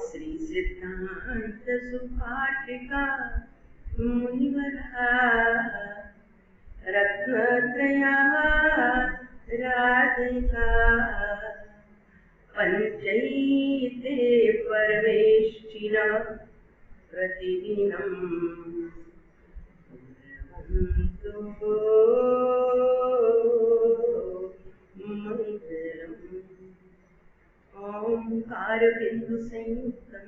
श्री सिद्धांत सुपाठिका मुनिवरा रत्नत्रया राधिका पंचैते परमेष्ठिना प्रतिदिनम् ओंकार बिंदु संयुक्तं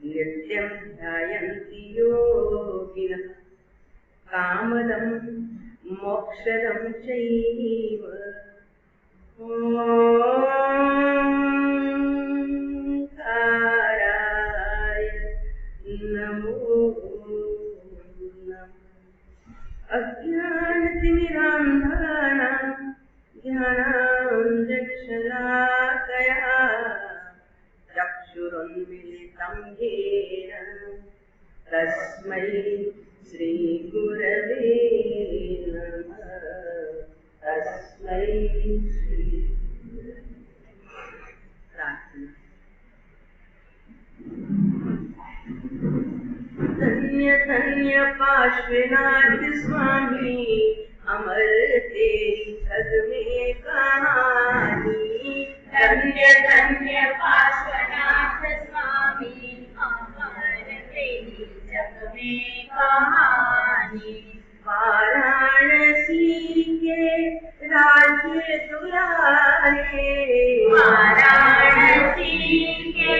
नित्यं ध्यायन्ति योगिनः कामदं मोक्षदं चैव ओंकाराय नमो नमः। अज्ञानतिमिरान्धानां ज्ञानाञ्जनशलाकया चक्षुरुन्मीलितं येन तस्मै श्रीगुरवे नमः। तस्मै प्रार्थना। धन्य धन्य पार्श्वनाथ स्वामी अमर तेरी छद में कहानी। धन्य धन्य पार्श्वनाथ स्वामी अमर तेरी छद में कहानी। वाराणसी के राज्य दुलारे, वाराणसी के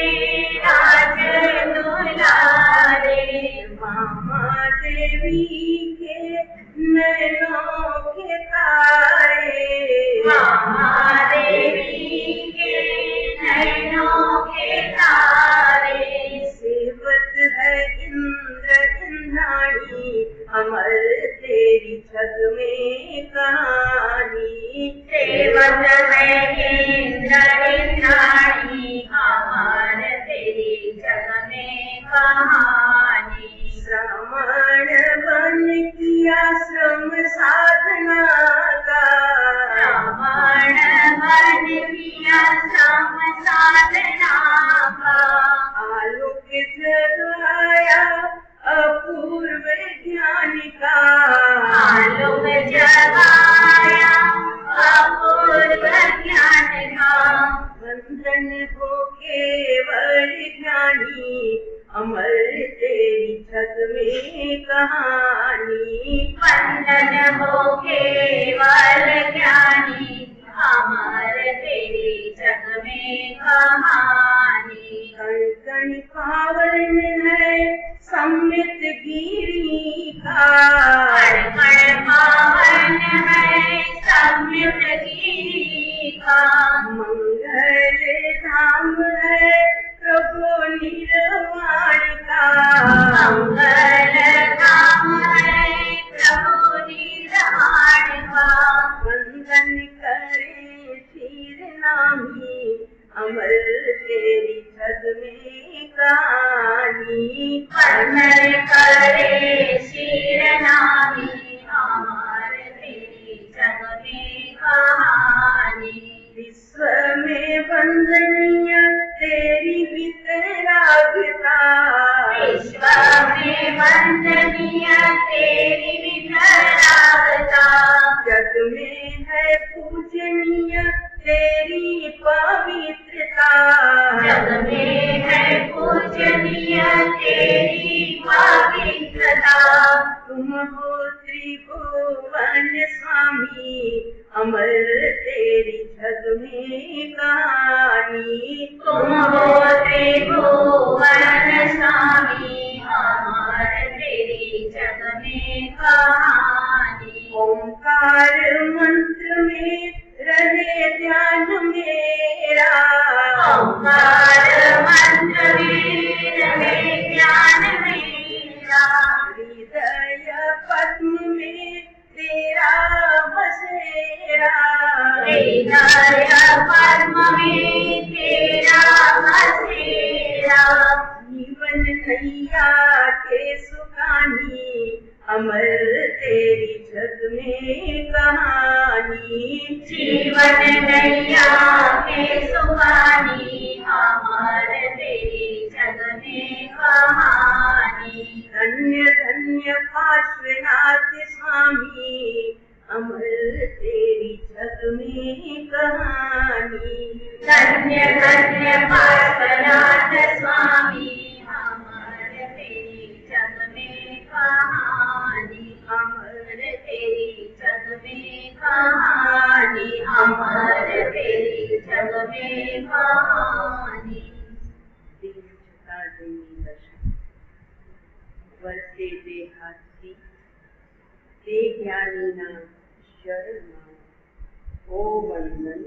राज्य दुलारे, मामा देवी के नैनों के तारे, मामा देवी के नैनों के तारे। सेवत है इंद्र इंद्राणी अमर तेरी छद में कहानी। सेवत है इंद्र इंद्राणी अमर तेरी छद में कहानी। श्रमण बन किया श्रम साधना का, श्रमण बन किया श्रम साधना का। आलोक जगाया अपूर्व ज्ञान का, आलोक जगाया अपूर्व ज्ञान का। वंदन हो केवल ज्ञानी अमर तेरी छद में कहानी। वंदन हो केवल ज्ञानी अमर तेरी छद में कहानी। कण कण पावन है सम्मित गिरी का, कण कण पावन है सम्मित गिरी का। मंगल धाम है प्रभु निर्वाण का, मंगल धाम है प्रभु निर्वाण का। वंदन करे फिर नामी अमर तेरी छद में कहानी। वंदन करे शिर नामी अमर तेरी छद में कहानी। विश्व में वंदनीय तेरी वितरागता, विश्व में वंदनीय तेरी वितरागता। जग में है पूजनीय तेरी पवित्रता, जग में है पूजनीय तेरी पवित्रता। तुम हो त्रिभुवन स्वामी अमर तेरी छद में कहानी। तुम हो त्रिभुवन स्वामी अमर तेरी छद में कहानी। ओंकार मंत्र में रहे ध्यान मेरा, ओंकार मंत्र में रहे ध्यान मेरा। हृदय पद्म में तेरा बसेरा, हृदय पद्म में तेरा बसेरा। जीवन नैया के सुखानी अमर तेरी छद में कहानी। सुहानी, जीवन नैया है सुहानी, अमर तेरी जग में कहानी। धन्य धन्य पार्श्वनाथ स्वामी, अमर तेरी जग में कहानी। धन्य धन्य पार्श्वनाथ स्वामी, अमर तेरी जग में कहानी। अमर तेरी जग में कहानी, अमर तेरी जग में कहानी। वर्ते देहाती ते ज्ञानीना शरणमा ओ वंदन।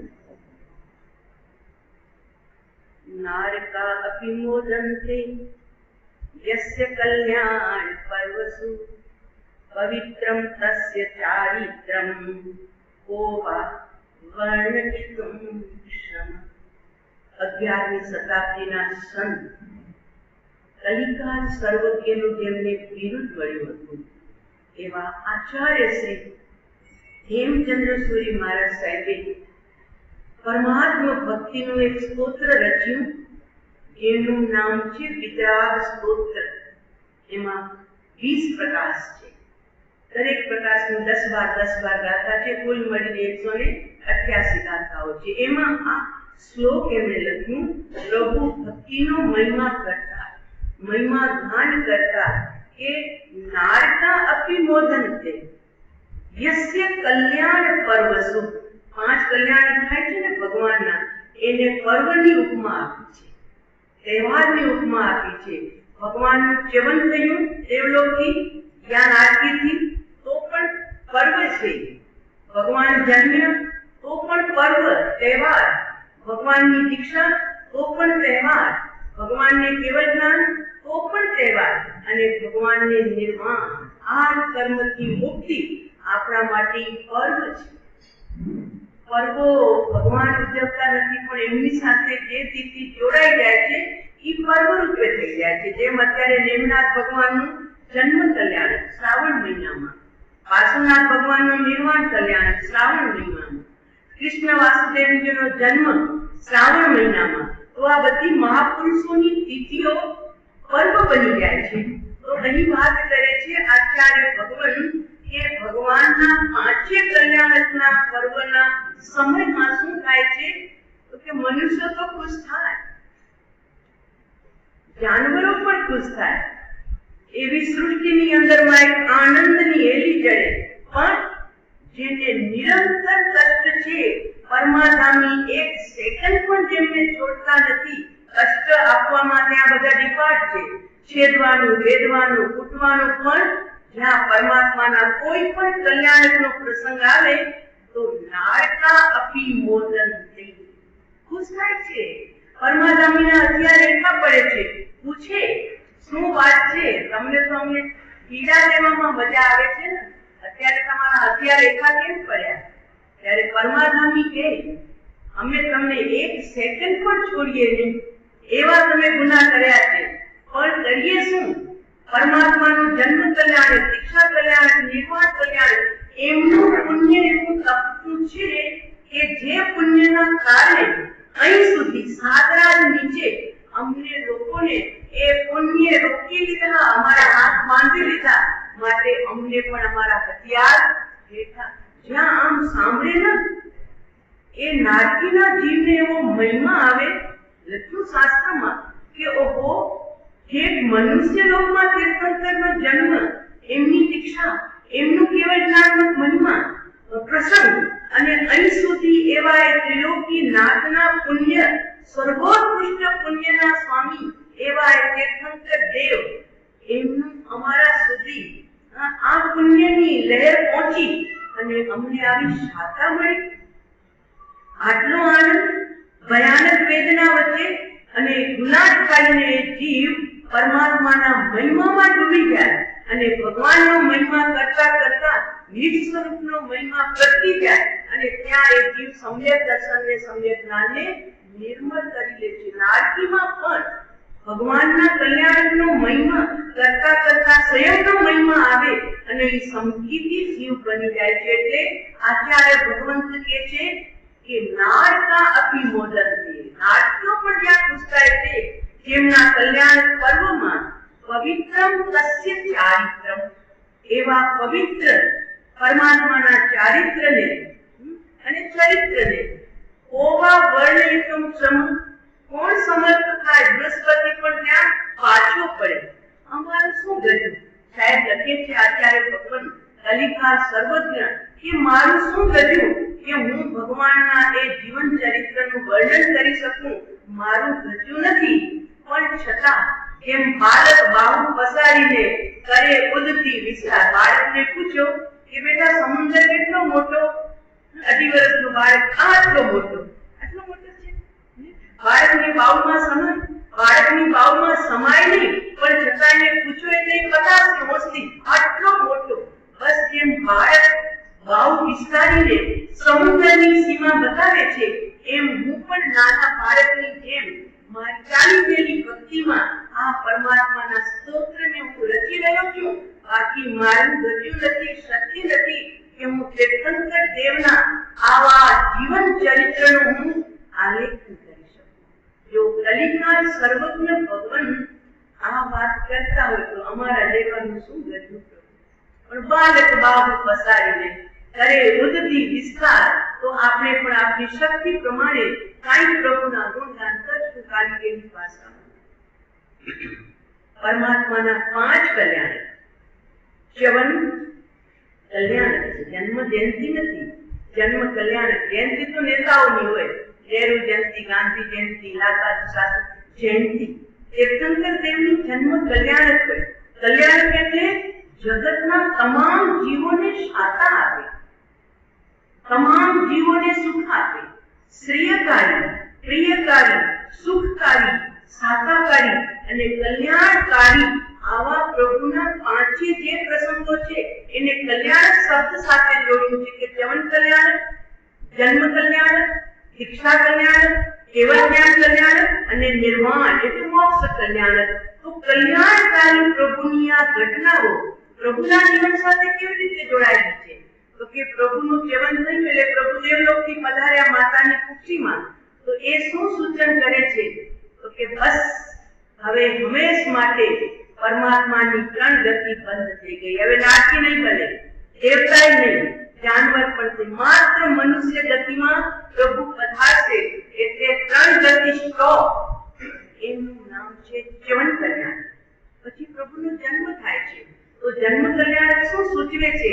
नारका अभिमोदन्ते यस्य कल्याण पर्वसु, पवित्रं तस्य चारित्रं को वा वर्णयितुं क्षम। 11મી શતાબ્દીના સંત કલિકાલ સર્વજ્ઞનું જેમને બિરુદ મળ્યું હતું એવા આચાર્ય શ્રી હેમચંદ્ર સૂરી મહારાજ સાહેબે પરમાત્મા ભક્તિનું એક સ્તોત્ર રચ્યું, જેનું નામ છે વિતરાગ સ્તોત્ર। એમાં 20 પ્રકાશ છે, દરેક પ્રકાશનું 10 વાર ગાથા છે, કુલ મળીને 188 ગાથાઓ છે। એમાં આ શ્લોક એમણે લખ્યું, પ્રભુ ભક્તિનો મહિમા કરતા, મહિમા ગાન કરતા કે નારકા અપિમોદન્તે યસ્ય કલ્યાણ પર્વસુ। 5 કલ્યાણ થાય છે ને ભગવાનના, એને પર્વની ઉપમા આપી છે, તહેવારની ઉપમા આપી છે। ભગવાનનું ચ્યવન થયું દેવલોકથી, જ્ઞાન આરતીથી, તો પણ પર્વ છે। ભગવાન જન્મ્યા તો પણ પર્વ તહેવાર, ભગવાનની દીક્ષા તો પણ તહેવાર, ભગવાનને કેવળ જ્ઞાન તો પણ તહેવાર, અને ભગવાનને નિર્વાણ આ કર્મથી મુક્તિ આપણા માટે પર્વ છે। પર્વો ભગવાન ઉજવતા નથી, પણ એમની સાથે જે તિથિ જોડાઈ જાય છે એ પર્વ રૂપે થઈ જાય છે। જેમ અત્યારે નેમનાથ ભગવાનનું જન્મ કલ્યાણ શ્રાવણ મહિનામાં, વાસુનાથ ભગવાનનું નિર્વાણ કલ્યાણ શ્રાવણ મહિનામાં, કૃષ્ણ વાસુદેવજીનો જન્મ શ્રાવણ મહિનામાં, તો આ બધી મહાપુરુષોની તિથિઓ પર્વ બની જાય છે। તો અહીં વાત કરે છે આચાર્ય ભગવાન કે ભગવાનના 5 કલ્યાણના પર્વના સમયમાં શું થાય છે, તો કે મનુષ્ય તો ખુશ થાય, જાનવરો પણ ખુશ થાય, એવી સૃષ્ટિની અંદરમાં એક આનંદની એલી જડે। પણ જેને નિરંતર કષ્ટ છે, પરમાધામી 1 સેકન્ડ પણ જેમને છોડતા નથી, કષ્ટ આપવામાં ત્યાં બધા ડિપાર્ટ છે, છેદવાનું, વેદવાનું, કૂટવાનું, પણ જ્યાં પરમાત્માના કોઈ પણ કલ્યાણનો પ્રસંગ આવે તો નારકા અપિમોદન્તે ખુશ થાય છે। પરમાધામીના હથિયાર રેખા પડે છે, પૂછે શું વાત છે, તમને તો અમને પીડા લેવામાં મજા આવે છે ને, અત્યારે તમારા હથિયાર રેખા કેમ પડ્યા? ત્યારે પરમાધામી કહે અમે તમને 1 સેકન્ડ પણ છોડીએ નહીં, એવા તમે ગુનાહ કર્યા છે, પણ કરીએ શું? પરમાત્માનું જન્મ કલ્યાણ, દીક્ષા કલ્યાણ, નિર્વાણ કલ્યાણ, એમનું પુણ્ય એવું તપતું છે કે જે પુણ્યના કારણે અહીં સુધી સાગરાજ નીચે અમને લોકોને એ પુણ્ય રોકી લીધા, અમારા હાથ બાંધી લીધા, માટે અમને પણ અમારા હથિયાર હેઠા। જ્યાં આમ સાંભળે ને એ નારકીના જીવને એવો મહિમા આવે, લખ્યું શાસ્ત્રમાં કે ઓહો, જે મનુષ્ય લોકમાં તીર્થંકરનો જન્મ, એમની દીક્ષા, એમનું કેવળ જ્ઞાનનો મહિમા પ્રસંગ, અને અહીં સુધી એવા એ ત્રિલોકી નાથના પુણ્ય, સર્વોત્કૃષ્ટ પુણ્યના સ્વામી એવા એ તીર્થંકર દેવ, એમનું અમારા સુધી આ પુણ્યની લહેર પહોંચી અને અમને આવી શાખા મળી। આટલો આનંદ ભયાનક વેદના વચ્ચે અને ગુલાટ ખાઈને જીવ પરમાત્માના મહિમામાં ડૂબી જાય અને ભગવાનનો મહિમા કરતા કરતા નિજ સ્વરૂપનો મહિમા પ્રગટી જાય અને ત્યાં એ જીવ સમ્યક દર્શનને, સમ્યક જ્ઞાનને નિર્મળ કરી લે છે। નારકીમાં પણ ભગવાનના કલ્યાણનો મહિમા કરતા કરતા સ્વયંનો મહિમા આવે અને એ સમકીથી જીવ બની જાય છે। એટલે આચાર્ય ભગવાન કહે છે કે નાડકા અપી મોદંતે, નાડકીઓ પણ જ્યાં ખુશ થાય છે જેમના કલ્યાણ પર્વમાં પવિત્રમ તસ્ય ચારિત્રમ, એવા પવિત્ર પરમાત્માના ચારિત્રને અને ચરિત્રને ઓવા વર્ણયિતુમ સમ, કોણ સમર્થ થાય? બૃહસ્પતિ પણ ત્યાં પાછો પડે, અમારું શું ગયું? સાહેબ લખે છે આચાર્ય ભગવાન કલિકા સર્વજ્ઞ કે મારું શું ગયું કે હું ભગવાનના એ જીવન ચરિત્રનું વર્ણન કરી શકું? મારું ગજું નથી, પણ છતાં જેમ બાળક બાહુ પસારીને કરે ઉદતી વિસ્તાર. બાળકને પૂછો કે બેટા સમુદ્ર કેટલો મોટો? 2.5 વર્ષનું બાળક આટલો મોટો છે. બાળકની બાહુમાં સમાય નહીં, પણ છતાં એને પૂછો એટલે 50 હોંસલી આટલો મોટો. બસ જેમ બાળક બાહુ વિસ્તારીને સમુદ્રની સીમા બતાવે છે, એમ હું પણ નાના બાળકની જેમ મારી ચાલી ગયેલી ભક્તિમાં આ પરમાત્માના સ્તોત્રને હું રચી રહ્યો છું. બાકી મારું ગજું નથી, શક્તિ નથી કે હું તીર્થંકર દેવના આવા જીવન ચરિત્રનું હું આલેખન કરી શકું. જો કલિકાલ સર્વજ્ઞ ભગવાન આ વાત કરતા હોય તો અમારા લેવાનું શું ગજું? પણ બાળક બાહુ પસારીને કરે ઉદતી વિસ્તાર, તો આપણે પણ આપણી શક્તિ પ્રમાણે કાંઈ પ્રભુના ગુણગાન કરશું કાલિકેની ભાષામાં. પરમાત્માના 5 કલ્યાણ. ચ્યવન કલ્યાણ છે, જન્મ જયંતિ નથી. જન્મ કલ્યાણ જયંતિ તો નેતાઓની હોય, નહેરુ જયંતિ, ગાંધી જયંતિ, લાલા સાધુ જયંતિ. તીર્થંકર દેવની જન્મ કલ્યાણક હોય. કલ્યાણક એટલે જગતના તમામ જીવોને શાતા આપે, તમામ જીવોને સુખ આપે, શ્રેયકારી, પ્રિયકારી, સુખકારી, શાતાકારી અને કલ્યાણકારી. આવા પ્રભુના 5 જે પ્રસંગો છે એને કલ્યાણક શબ્દ સાથે જોડ્યું છે કે ચ્યવન કલ્યાણક, જન્મ કલ્યાણક, દીક્ષા કલ્યાણક, કેવળ જ્ઞાન કલ્યાણક અને નિર્વાણ એટલે મોક્ષ કલ્યાણક. તો કલ્યાણકારી પ્રભુની આ ઘટનાઓ પ્રભુના જીવન સાથે કેવી રીતે જોડાયેલી છે? તો કે પ્રભુનું ચ્યવન થયું એટલે પ્રભુ દેવલોકથી પધાર્યા માતાની કુક્ષીમાં. તો એ શું સૂચન કરે છે? તો કે બસ હવે હંમેશ માટે પરમાત્માની 3 ગતિ બંધ થઈ ગઈ. હવે નાટકી નહીં બને, દેવતાય નહીં, જાનવર પણ માત્ર મનુષ્ય ગતિમાં પ્રભુ પધારશે. એટલે 3 ગતિ સ્ટોપ. એનું નામ છે ચ્યવન કલ્યાણ. પછી પ્રભુનો જન્મ થાય છે. તો જન્મ કલ્યાણ શું સૂચવે છે?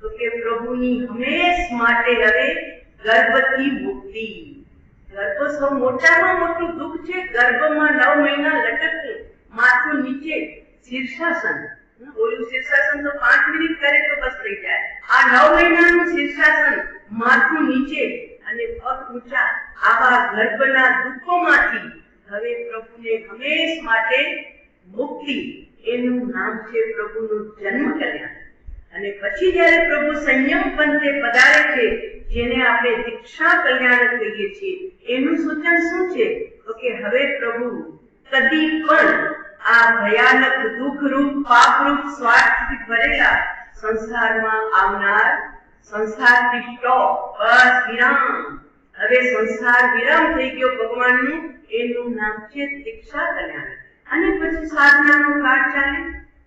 તો કે પ્રભુની હંમેશ માટે હવે ગર્ભથી મુક્તિ. ગર્ભ સૌ મોટામાં મોટું દુઃખ છે. ગર્ભમાં 9 મહિના લટકવું, માથું નીચે, શીર્ષાસન. ઓલું શીર્ષાસન તો 5 મિનિટ કરે તો બસ થઈ જાય. આ 9 મહિનાનું શીર્ષાસન, માથું નીચે અને પગ ઊંચા, આવા ગર્ભના દુઃખોમાંથી હવે પ્રભુને હંમેશ માટે મુક્તિ. એનું નામ છે પ્રભુનું જન્મ કલ્યાણ. અને પછી જ્યારે પ્રભુ સંયમ પંથે પધારે છે, જેને આપણે દીક્ષા કલ્યાણ કહીએ છીએ, એનું સૂચન શું છે? તો કે હવે પ્રભુ કદી પણ આ ભયાનક દુઃખરૂપ પાપરૂપ સ્વાર્થથી ભરેલા સંસારમાં આવનાર, સંસારથી સ્ટોપ, બસ વિરામ. હવે સંસાર વિરામ થઈ ગયો ભગવાનનું. એનું નામ છે દીક્ષા કલ્યાણ. અને પછી સાધનાનો કાળ ચાલે.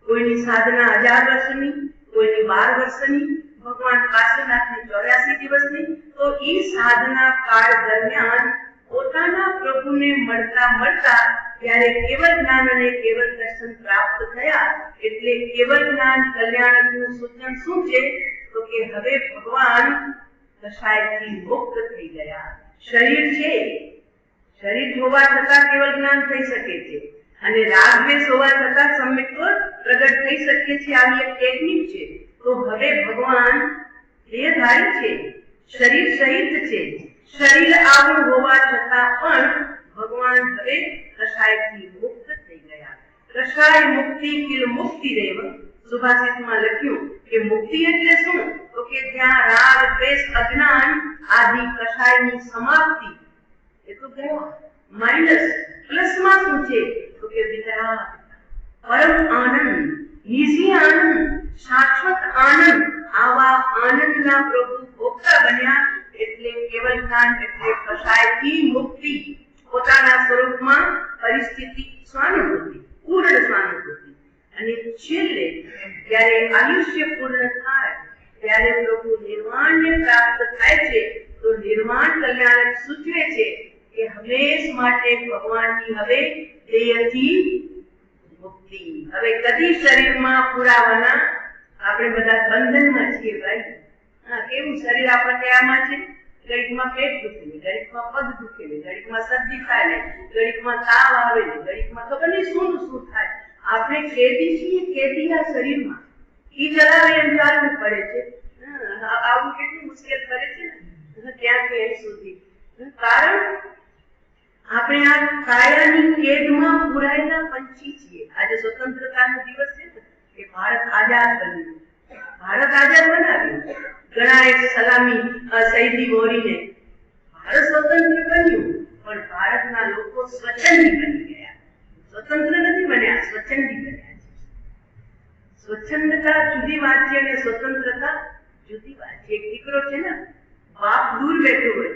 કોઈની સાધના 1000 વર્ષની, કોઈની 12 વર્ષની, ભગવાન કાશીનાથની 84 દિવસની. તો એ સાધના કાળ દરમિયાન પોતાના પ્રભુને મળતા ત્યારે કેવળ જ્ઞાન અને કેવળ દર્શન પ્રાપ્ત થયા. એટલે કેવળ જ્ઞાન કલ્યાણકનું સૂચન શું છે? તો કે હવે ભગવાન કષાયથી મુક્ત થઈ ગયા. શરીર છે, શરીર હોવા છતાં કેવળ જ્ઞાન થઈ શકે છે, અને રાગ દ્વેષ હોવા છતાં સમ્યક્ત્વ પ્રગટ થઈ શકે છે. આવી એક ટેકનિક છે. તો હવે ભગવાન દેહધારી છે, શરીર સહિત છે. શરીર આવું હોવા છતાં પણ ભગવાન હવે કષાયથી મુક્ત થઈ ગયા. કષાય મુક્તિ કિલ મુક્તિ રેવ. સુભાષિતમાં લખ્યું કે મુક્તિ એટલે શું? તો કે જ્યાં રાગ દ્વેષ અજ્ઞાન આદિ કષાયની સમાપ્તિ. એ તો ગયો. માઇનસ પ્લસમાં શું છે? તો કે વિતરાગ, પરમ આનંદ, નિજી આનંદ, શાશ્વત આનંદ. આવા આનંદના પ્રભુ ભોગતા બન્યા. એટલે કેવલ જ્ઞાન એટલે કશાયથી મુક્તિ, પોતાના સ્વરૂપમાં પરિસ્થિતિ સ્વાનુભૂતિ, પૂર્ણ સ્વાનુભૂતિ. અને છેલ્લે જ્યારે આયુષ્ય પૂર્ણ થાય ત્યારે પ્રભુ નિર્વાણને પ્રાપ્ત થાય છે. તો નિર્વાણ કલ્યાણક સૂચવે છે કે હંમેશ માટે ભગવાનની હવે દેહથી મુક્તિ. હવે કદી શરીરમાં પુરાવાના આપણે બધા બંધનમાં છીએ ભાઈ. કેવું શરીર આપણને આમાં છે, ઘડીકમાં પેટ દુખે ને, ઘડીકમાં પગ દુખે ને, ઘડીકમાં શરદી થાય ને, ઘડીકમાં તાવ આવે ને, ઘડીકમાં ખબર નહીં શું થાય. આપણે કેદી છીએ, કેદી આ શરીરમાં. ઈ ચલાવે એમ ચાલવું પડે છે. આવું કેટલું મુશ્કેલ કરે છે ને ત્યાંથી અહીં સુધી. કારણ આપણે આ કાયાની કેદમાં પુરાયેલા પંછી છીએ. આજે સ્વતંત્રતાનો દિવસ છે ને કે ભારત આઝાદ બન્યું, ભારત આઝાદ બનાવ્યું. ઘણા સલામી શહીદી વોરીને ભારત સ્વતંત્ર બન્યું, પણ ભારતના લોકો સ્વચ્છંદી બની ગયા. સ્વતંત્ર નથી બન્યા, સ્વચ્છંદી બન્યા છે. સ્વચ્છંદતા જુદી વાત છે અને સ્વતંત્રતા જુદી વાત છે. એક દીકરો છે ને, બાપ દૂર બેઠો હોય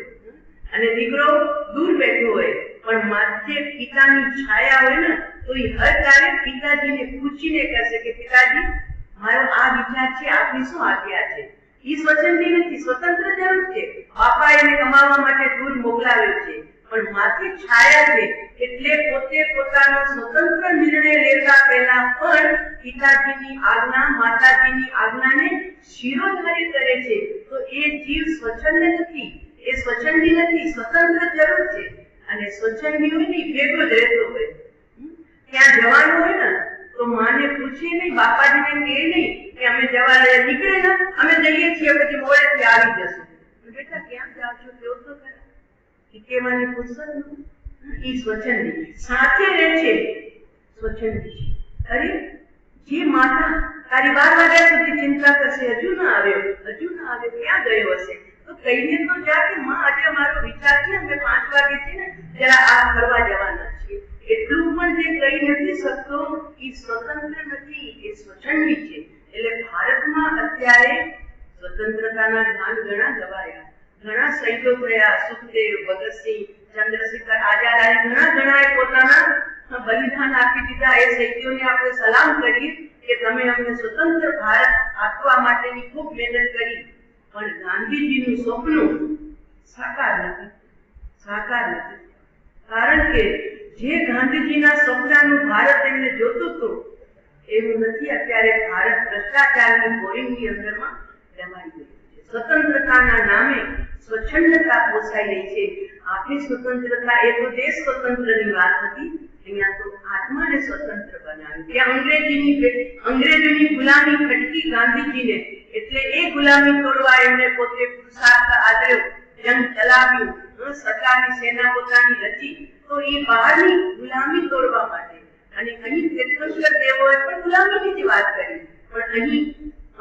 અને દીકરો દૂર બેઠો હોય, પણ માથે પિતાની છાયા હોય ને તો એ હર કાલે પિતાજીને પૂછીને કહેશે કે પિતાજી મારો આ વિચાર છે, આપની શું આજ્ઞા છે. એ સ્વચ્છંદી નથી, સ્વતંત્ર જરૂર છે. બાપા એને કમાવા માટે દૂર મોકલાવ્યો છે, પણ માથે છાયા છે એટલે પોતે પોતાનો સ્વતંત્ર નિર્ણય લેતા પહેલા પણ પિતાજીની આજ્ઞા, માતાજીની આજ્ઞાને શિરોધાર્ય કરે છે. તો એ જીવ સ્વચ્છંદ નથી, એ સ્વચ્છંદી નથી, સ્વતંત્ર જરૂર છે. અને સ્વચ્છંદી હોય ને ભેગો જ રહેતો હોય. ત્યાં જવાનું હોય ને તો માને પૂછે નહીં, બાપાજીને કહે નહીં કે અમે જવા નીકળે ને અમે જઈએ છીએ, પછી મોડેથી આવી જશું. બેટા ક્યાં જાવ છો તેઓ તો ખરા. કે મને પૂછશો ને, એ સ્વચ્છંદી સાથે રહે છે, સ્વચ્છંદી છે. અરે જે માતા તારી 12 વાગ્યા સુધી ચિંતા કરશે, હજુ ના આવ્યો, ક્યાં ગયો હશે, તો કહીને તો જા કે માં આજે મારો વિચાર છે, અમે 5 વાગે છે ને જરા આ ફરવા જવાના છીએ. એટલું પણ જે કહી નથી શકતો એ સ્વતંત્ર નથી, એ સ્વચ્છંદી છે. એટલે ભારતમાં અત્યારે સ્વતંત્રતાના જ્ઞાન ઘણા ગવાયા, ઘણા શહીદો થયા. સુખદેવ, ભગતસિંહ, ચંદ્રશેખર આઝાદ, ઘણાએ પોતાના બલિદાન આપી દીધા. એ શહીદોને આપણે સલામ કરીએ કે તમે અમને સ્વતંત્ર ભારત આપવા માટેની ખૂબ મહેનત કરી. પણ ગાંધીજીનું સ્વપ્ન સાકાર નથી. કારણ કે જે ગાંધીજીના સપનાનું ભારત એમને જોતું હતું એવું નથી. અત્યારે ભારત ભ્રષ્ટાચારની બોરિંગની અંદરમાં દબાઈ ગયું છે. સ્વતંત્રતાના નામે સ્વચ્છંદતા પોસાઈ રહી છે. આપણી સ્વતંત્રતા એ તો દેશ સ્વતંત્રની વાત હતી, અહીંયા તો આત્માને સ્વતંત્ર બનાવ્યું. ત્યાં અંગ્રેજોની ગુલામી ખટકી ગાંધીજીને, એટલે એ ગુલામી તોડવા એમને પોતે પુરુષાર્થ આદર્યો, જંગ ચલાવ્યું, સરકારની સેના પોતાની રચી. તો એ બહારની ગુલામી તોડવા માટે. અને અહીં તીર્થંકર દેવોએ પણ ગુલામીની જ વાત કરી, પણ અહીં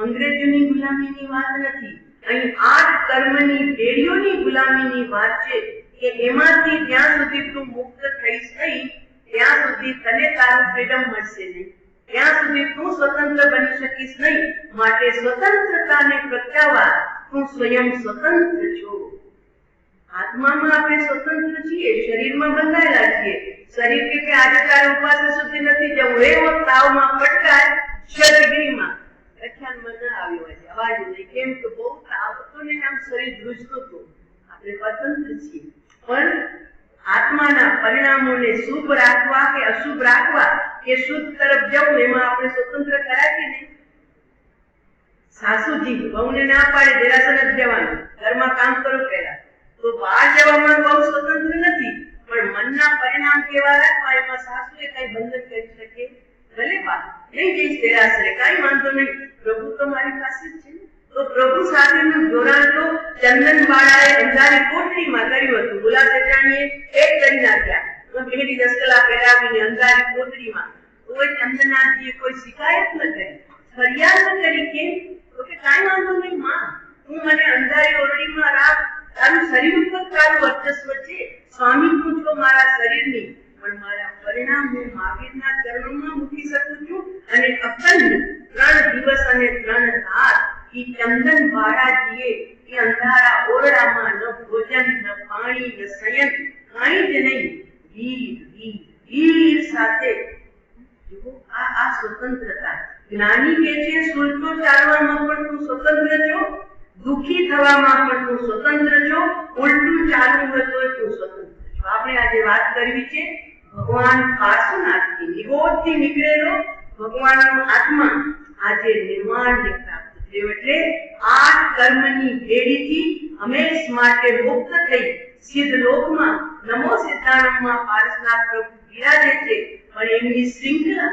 અંગ્રેજોની ગુલામીની વાત નથી. અહીં 8 કર્મની પેઢીઓની ગુલામીની વાત છે કે એમાંથી જ્યાં સુધી તું મુક્ત થઈશ નહીં ત્યાં સુધી તને તારું ફ્રીડમ મળશે નહીં, ત્યાં સુધી તું સ્વતંત્ર બની શકીશ નહીં. માટે સ્વતંત્રતાને પ્રગટાવવા તું સ્વયં સ્વતંત્ર છો. આત્મામાં આપણે સ્વતંત્ર છીએ, શરીરમાં બંધાયેલા છીએ. શરીર કે આજે તારે ઉપવાસ સુધી નથી જવું, એવો તાવમાં પટકાય 6 ડિગ્રીમાં વ્યાખ્યાનમાં ન આવ્યો હોય, અવાજ નહીં, કેમ કે બહુ તાવ હતો ને આમ શરીર ધ્રુજતું હતું. આપણે સ્વતંત્ર છીએ, પણ આત્માના પરિણામોને શુભ રાખવા કે અશુભ રાખવા કે શુદ્ધ તરફ જવું એમાં આપણે સ્વતંત્ર કરાય કે નહીં. સાસુજી વહુને ના પાડે દેરાસર જ જવાનું, ઘરમાં કામ કરો પહેલા, તો બહાર જવામાં બહુ સ્વતંત્ર નથી, પણ મનના પરિણામ કેવા રાખવા એમાં સાસુએ કઈ બંધન કરી શકે. ભલે બા નહીં જઈશ દેરાસરે, કઈ વાંધો નહીં, પ્રભુ તો મારી પાસે જ છે. તો પ્રભુ સાથેનું જોડાણ તો ચંદનબાળાએ અંધારી કોટડીમાં કર્યું હતું. ગુલાબ ચંદ્રાણીએ એક કરી નાખ્યા, બેડી દસકલા પહેરાવીને અંધારી કોટડીમાં. તો એ ચંદનાથજીએ કોઈ શિકાયત ન કરી, ફરિયાદ ન કરી. કેમ? તો કે કાંઈ વાંધો નહીં માં, તું મને અંધારી ઓરડીમાં રાખ, તારું શરીર ઉપર તારું વર્ચસ્વ છે, સ્વામી તું છો મારા શરીરની, પણ મારા પરિણામ હું મહાવીરના ચરણોમાં મૂકી શકું છું. અને અખંડ 3 દિવસ અને 3 રાત ઈ ચંદન બાળાજીએ એ અંધારા ઓરડામાં ન ભોજન, ન પાણી, ન શયન, કાંઈ જ નહીં. વીર સાથે જુઓ આ સ્વતંત્રતા. જ્ઞાની કે છે સુલટો ચાલવામાં પણ તું સ્વતંત્ર છો, દુઃખી થવામાં પણ તું સ્વતંત્ર છો, ઉલટું ચાલવું હોય તો તું સ્વતંત્ર છો. આપણે આજે વાત કરવી છે ભગવાન પાર્શ્વનાથની નિગોદથી નીકળેલો ભગવાનનો આત્મા આજે નિર્વાણને પ્રાપ્ત થયો. એટલે આ કર્મની ભેડીથી હંમેશ માટે મુક્ત થઈ સિદ્ધ લોકમાં નમો સિદ્ધાણમાં પાર્શ્વનાથ પ્રભુ બિરાજે છે. પણ એમની શ્રૃંખલા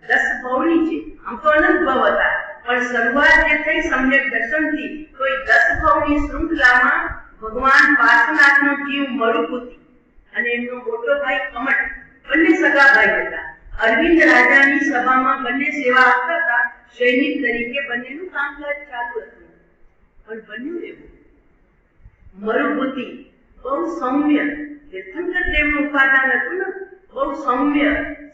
10 ભવની છે. આમ તો અનંત ભવ હતા, પણ શરૂઆત જે થઈ સમ્યક દર્શનથી તો એ 10 ભવની શૃંખલામાં ભગવાન પાર્શ્વનાથનો જીવ મરુભૂતિ અને એમનો મોટો ભાઈ કમટ બંને સગા ભાઈ હતા. અરવિંદ રાજાની સભામાં બંને સેવા આપતા હતા. સૈનિક તરીકે બંનેનું કામકાજ ચાલુ હતું. પણ બન્યું એવું, મરુભૂતિ બહુ સૌમ્ય, તીર્થંકર દેવનું ઉપાદાન હતું ને, બહુ સૌમ્ય,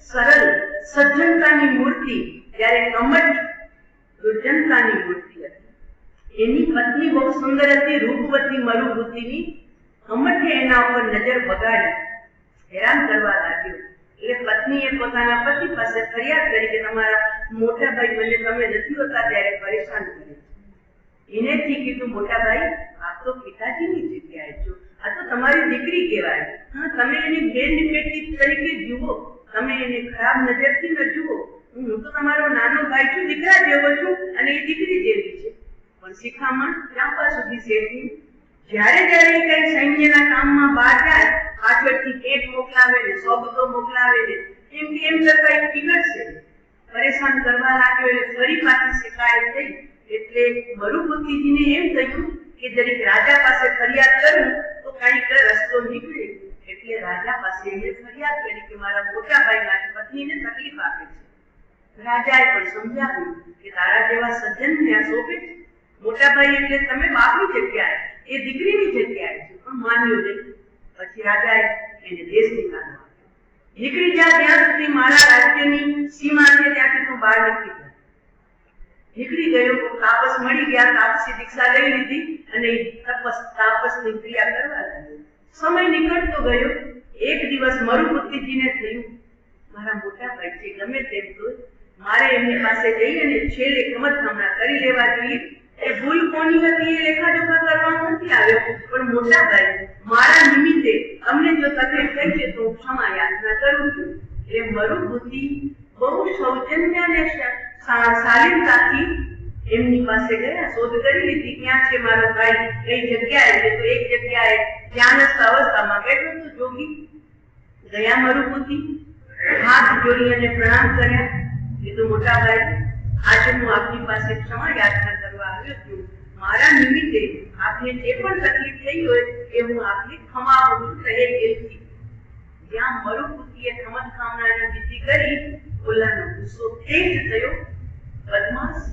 સરળ, સજ્જનતાની મૂર્તિ, જ્યારે કમટ દુર્જનતાની મૂર્તિ હતી. એની પત્ની બહુ સુંદર હતી, રૂપવતી મરુભૂતિની. કમટે એના ઉપર નજર બગાડી હેરાન કરવા લાગ્યો. એટલે પત્નીએ પોતાના પતિ પાસે ફરિયાદ કરી કે તમારા મોટા ભાઈ મને તમે નથી હોતા ત્યારે પરેશાન કરે છે. એનેથી કીધું મોટા ભાઈ આપ તો પિતાજીની જગ્યાએ છો, આ તો તમારી દીકરી કહેવાય. હા, તમે એની બેન બેટી તરીકે જુઓ, તમે એને ખરાબ નજરથી ન જુઓ. હું તો તમારો નાનો ભાઈ છું, દીકરા જેવો છું અને એ દીકરી જેવી છે. પણ શિખામણ ત્યાં સુધી શેઠી જ્યારે કઈ સૈન્યના કામમાં બહાર જાય, પાછળથી પેટ મોકલાવે ને સોગતો મોકલાવે ને એમ કે એમ કરતા એક પીગળશે, પરેશાન કરવા લાગ્યો. એટલે ફરી પાછી શિકાયત થઈ. એટલે મરુભૂતિજીને એમ થયું કે જરીક રાજા પાસે ફરિયાદ કરું તો કઈક રસ્તો નીકળે. એટલે રાજા પાસે એને ફરિયાદ કરી કે મારા મોટા ભાઈ મારી પત્નીને તકલીફ આપે છે. રાજાએ પણ સમજાવ્યું કે તારા જેવા સજ્જનને આ શોભે છે. મોટા ભાઈ એટલે તમે બાપની જગ્યાએ, એ દીકરીની જગ્યાએ છે. પણ માન્યો નહીં. પછી રાજાએ એને દેશ નીકાળ્યો. નીકળી જા, ત્યાં સુધી મારા રાજ્યની સીમા છે ત્યાંથી તું બહાર નીકળી જા. નીકળી ગયો. તાપસ મળી ગયા, તાપસી દીક્ષા લઈ લીધી અને તાપસની ક્રિયા કરવા લાગ્યો. સમય નીકળતો ગયો. એક દિવસ મરુભૂતિજીને થયું મારા મોટા ભાઈ છે ગમે તેમ તો મારે એમની પાસે જઈ અને છેલ્લે કમતકામના કરી લેવા જોઈએ. એ ભૂલ કોની હતી એ લેખાજોખા કરવામાં નથી આવ્યો. પણ મોટા ભાઈ મારા નિમિત્તે તમને જો તકલીફ થઈ છે તો ક્ષમા યાચના કરું છું. એ મરુભૂતિ બહુ સૌજન્ય અને શાલીનતાથી એમની પાસે ગયા, શોધ કરી લીધી ક્યાં છે મારો ભાઈ, કઈ જગ્યાએ છે. તો એક જગ્યાએ ધ્યાનસ્થ અવસ્થામાં બેઠો તો જોગી. ગયા મરુભૂતિ, હાથ જોડી અને પ્રણામ કર્યા. કીધું મોટા ભાઈ આજે હું આપની પાસે ક્ષમા યાચના કરવા આવ્યો છું. મારા નિમિત્તે આપને જે પણ તકલીફ થઈ હોય એ હું આપને ખમાવું છું કહે દિલથી. જ્યાં મરુભૂતિએ ખમતકામનાની વિધિ કરી, ઓલાનો ગુસ્સો તેજ થયો. બદમાશ,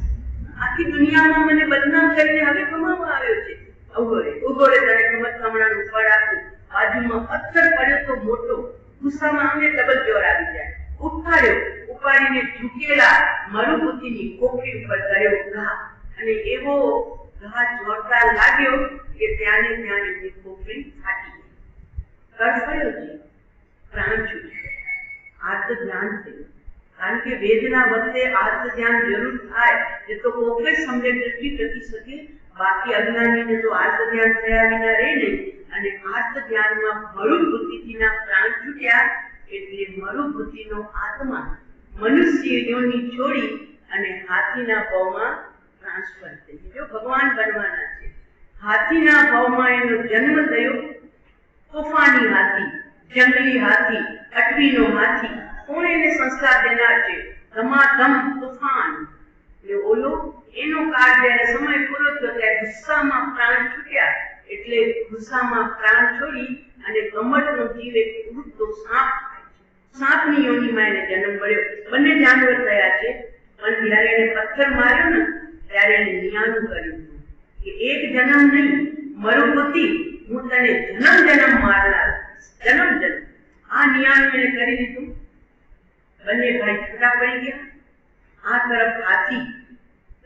આખી દુનિયામાં મને બદનામ કરીને હવે ખમાવા આવ્યો છે. ઉભો રે તને ખમતકામનાનું ફળ આપું. બાજુમાં પથ્થર પડ્યો તો મોટો, ગુસ્સામાં અમે ડબલ જોર આવી જાય. ઉપાડીને ઝૂકેલા મરુભૂતિની કોપરી ઉપર કર્યો ઘા. અને એવો ઘા જોરદાર લાગ્યો કે ત્યાં એમની કોપરી ફાટી ગઈ. તડફડ્યો છે, પ્રાણ છૂટ્યો, આર્ત ધ્યાન થયું. કારણ કે વેદના વખતે આર્ત ધ્યાન જરૂર થાય. એ તો કોઈ સમ્યક દ્રષ્ટિ ટકી શકે, બાકી અજ્ઞાનીને તો આર્ત ધ્યાન થયા વિના રહે નહીં. અને આર્ત ધ્યાનમાં મરુભૂતિજીના પ્રાણ છૂટ્યા. એટલે મરુભૂતિનો આત્મા મનુષ્ય યોની છોડી અને હાથીના ભવમાં ટ્રાન્સફર થઈ ગયો. ભગવાન બનવાના છે. હાથીના ભવમાં એનો જન્મ થયો. તોફાની હાથી, જંગલી હાથી, અટવીનો હાથી. કોણ એને સંસ્કાર દેનાર છે? ધમાધમ તોફાન. એટલે ઓલો એનો કાળ જ્યારે સમય પૂરો થયો ત્યારે ગુસ્સામાં પ્રાણ છૂટ્યા. એટલે ગુસ્સામાં પ્રાણ છોડી અને કમટનો જીવ એક ઉડતો સાપ, સાપની યોનિમાં એને જન્મ મળ્યો. બંને જાનવર થયા છે. પણ જ્યારે એને પથ્થર માર્યો ને ત્યારે એને નિયાનું કર્યું કે એક જન્મ નહીં મરુભૂતિ, હું તને જન્મ મારનાર, જન્મ આ નિયાનું એને કરી દીધું. બંને ભાઈ છૂટા પડી ગયા. આ તરફ હાથી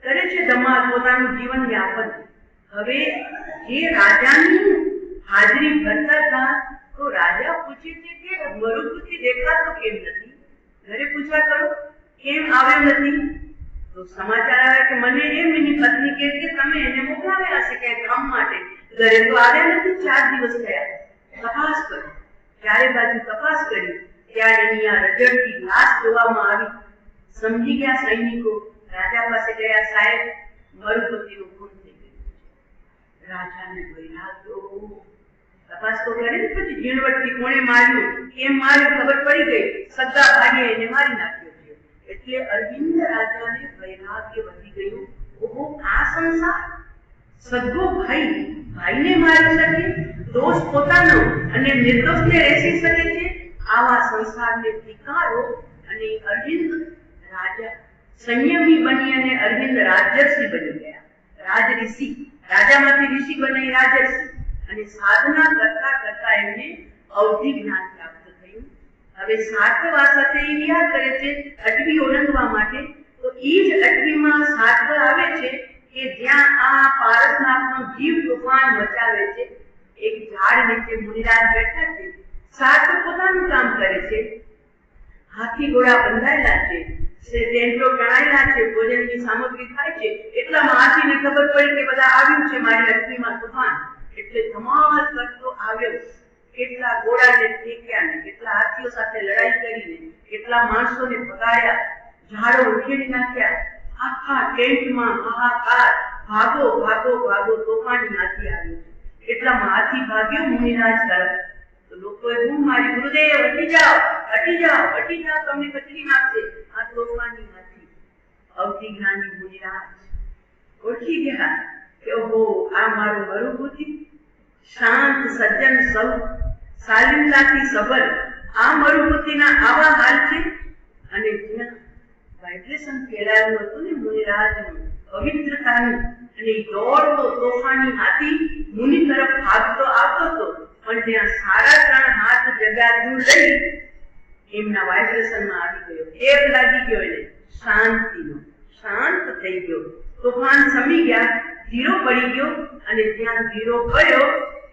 કરે છે ધમાલ પોતાનું જીવન યાપન. હવે જે રાજાની હાજરી ભરતા હતા તો રાજા પૂછે છે કે મરુભૂતિ દેખાતો કેમ નથી? ઘરે પૂછા કરો કેમ આવ્યો નથી? તો સમાચાર આવે કે મને એમની પત્ની કહે કે તમે એને મોકલાવ્યા હશે કે કામ માટે, ઘરે તો આવ્યા નથી, 4 દિવસ થયા, તપાસ કરો. ચારે બાજુ તપાસ કરી ત્યારે એની આ રજડતી લાશ જોવામાં આવી. સમજી ગયા સૈનિકો, રાજા પાસે ગયા, સાહેબ મરુભૂતિનું ખૂન થઈ ગયું. રાજાને વૈરાગ્યો, તપાસ તો કરે ને પછી ઝીણવટથી કોણે માર્યું, કેમ માર્યું ખબર પડી ગઈ, સગા ભાઈએ એને મારી નાખ્યો છે. એટલે અરવિંદ રાજાને વૈરાગ્ય વધી ગયું. ઓહો, આ સંસાર, સગો ભાઈ ભાઈને મારી શકે, દોષ પોતાનો અને નિર્દોષને રહેસી શકે છે, આવા સંસારને ધિક્કારો. અને અરવિંદ રાજા સંયમી બની અને અરવિંદ રાજર્ષિ બની ગયા. રાજઋષિ, રાજામાંથી ઋષિ બની રાજર્ષિ. અને સાધના કરતા કરતા એમને અવધિ જ્ઞાન પ્રાપ્ત થયું. હવે સાતવા સાથે એ વિહાર કરે છે અટવી ઓળંગવા માટે. તો એ જ અટવીમાં સાતવ આવે છે કે જ્યાં આ પારસનાથનો જીવ તોફાન મચાવે છે. એક ઝાડ નીચે મુનિરાજ બેઠા છે, સાત પોતાનું કામ કરે છે, હાથી ઘોડા બંધાયેલા છે, ટેન્ટો ટણાયેલા છે, ભોજનની સામગ્રી થાય છે. એટલામાં હાથીને ખબર પડી કે બધા આવ્યું છે મારી અટવીમાં તોફાન. એટલે ધમાલ કરતો આવ્યો, કેટલા ઘોડાને ઠેક્યા ને કેટલા હાથીઓ સાથે લડાઈ કરીને કેટલા માણસોને ભગાડ્યા, ઝાડો ઉખેડી નાખ્યા. આખા ટેન્ટમાં હાહાકાર, ભાગો ભાગો ભાગો, તોફાની હાથી આવ્યો. એટલામાં હાથી ભાગ્યો મુનિરાજ તરફ. તો લોકોએ બૂમ મારી, ગુરુદેવ હટી જાઓ, હટી જાઓ, હટી જાઓ, તમને કચડી નાખશે આ તોફાની હાથી. અવધિ જ્ઞાની મુનિરાજ ઓળખી ગયા કે ઓહો, આ મારું મરુભૂતિ, શાંત સજ્જન સૌ, શાલીનતાથી સબર, આ મરુભૂતિના આવા હાલ છે. અને જ્યાં વાઇબ્રેશન ફેલાયું હતું ને મુનિરાજનું, પવિત્રતાનું, અને દોડતો તોફાની હાથી મુનિ તરફ ભાગતો આવતો હતો, પણ ત્યાં 3.5 હાથ જગ્યા દૂર લઈ એમના વાઇબ્રેશનમાં આવી ગયો. ટેપ લાગી ગયો એને શાંતિનો, શાંત થઈ ગયો. તોફાન સમી ગયા, ધીરો પડી ગયો. અને ત્યાં ધીરો પડ્યો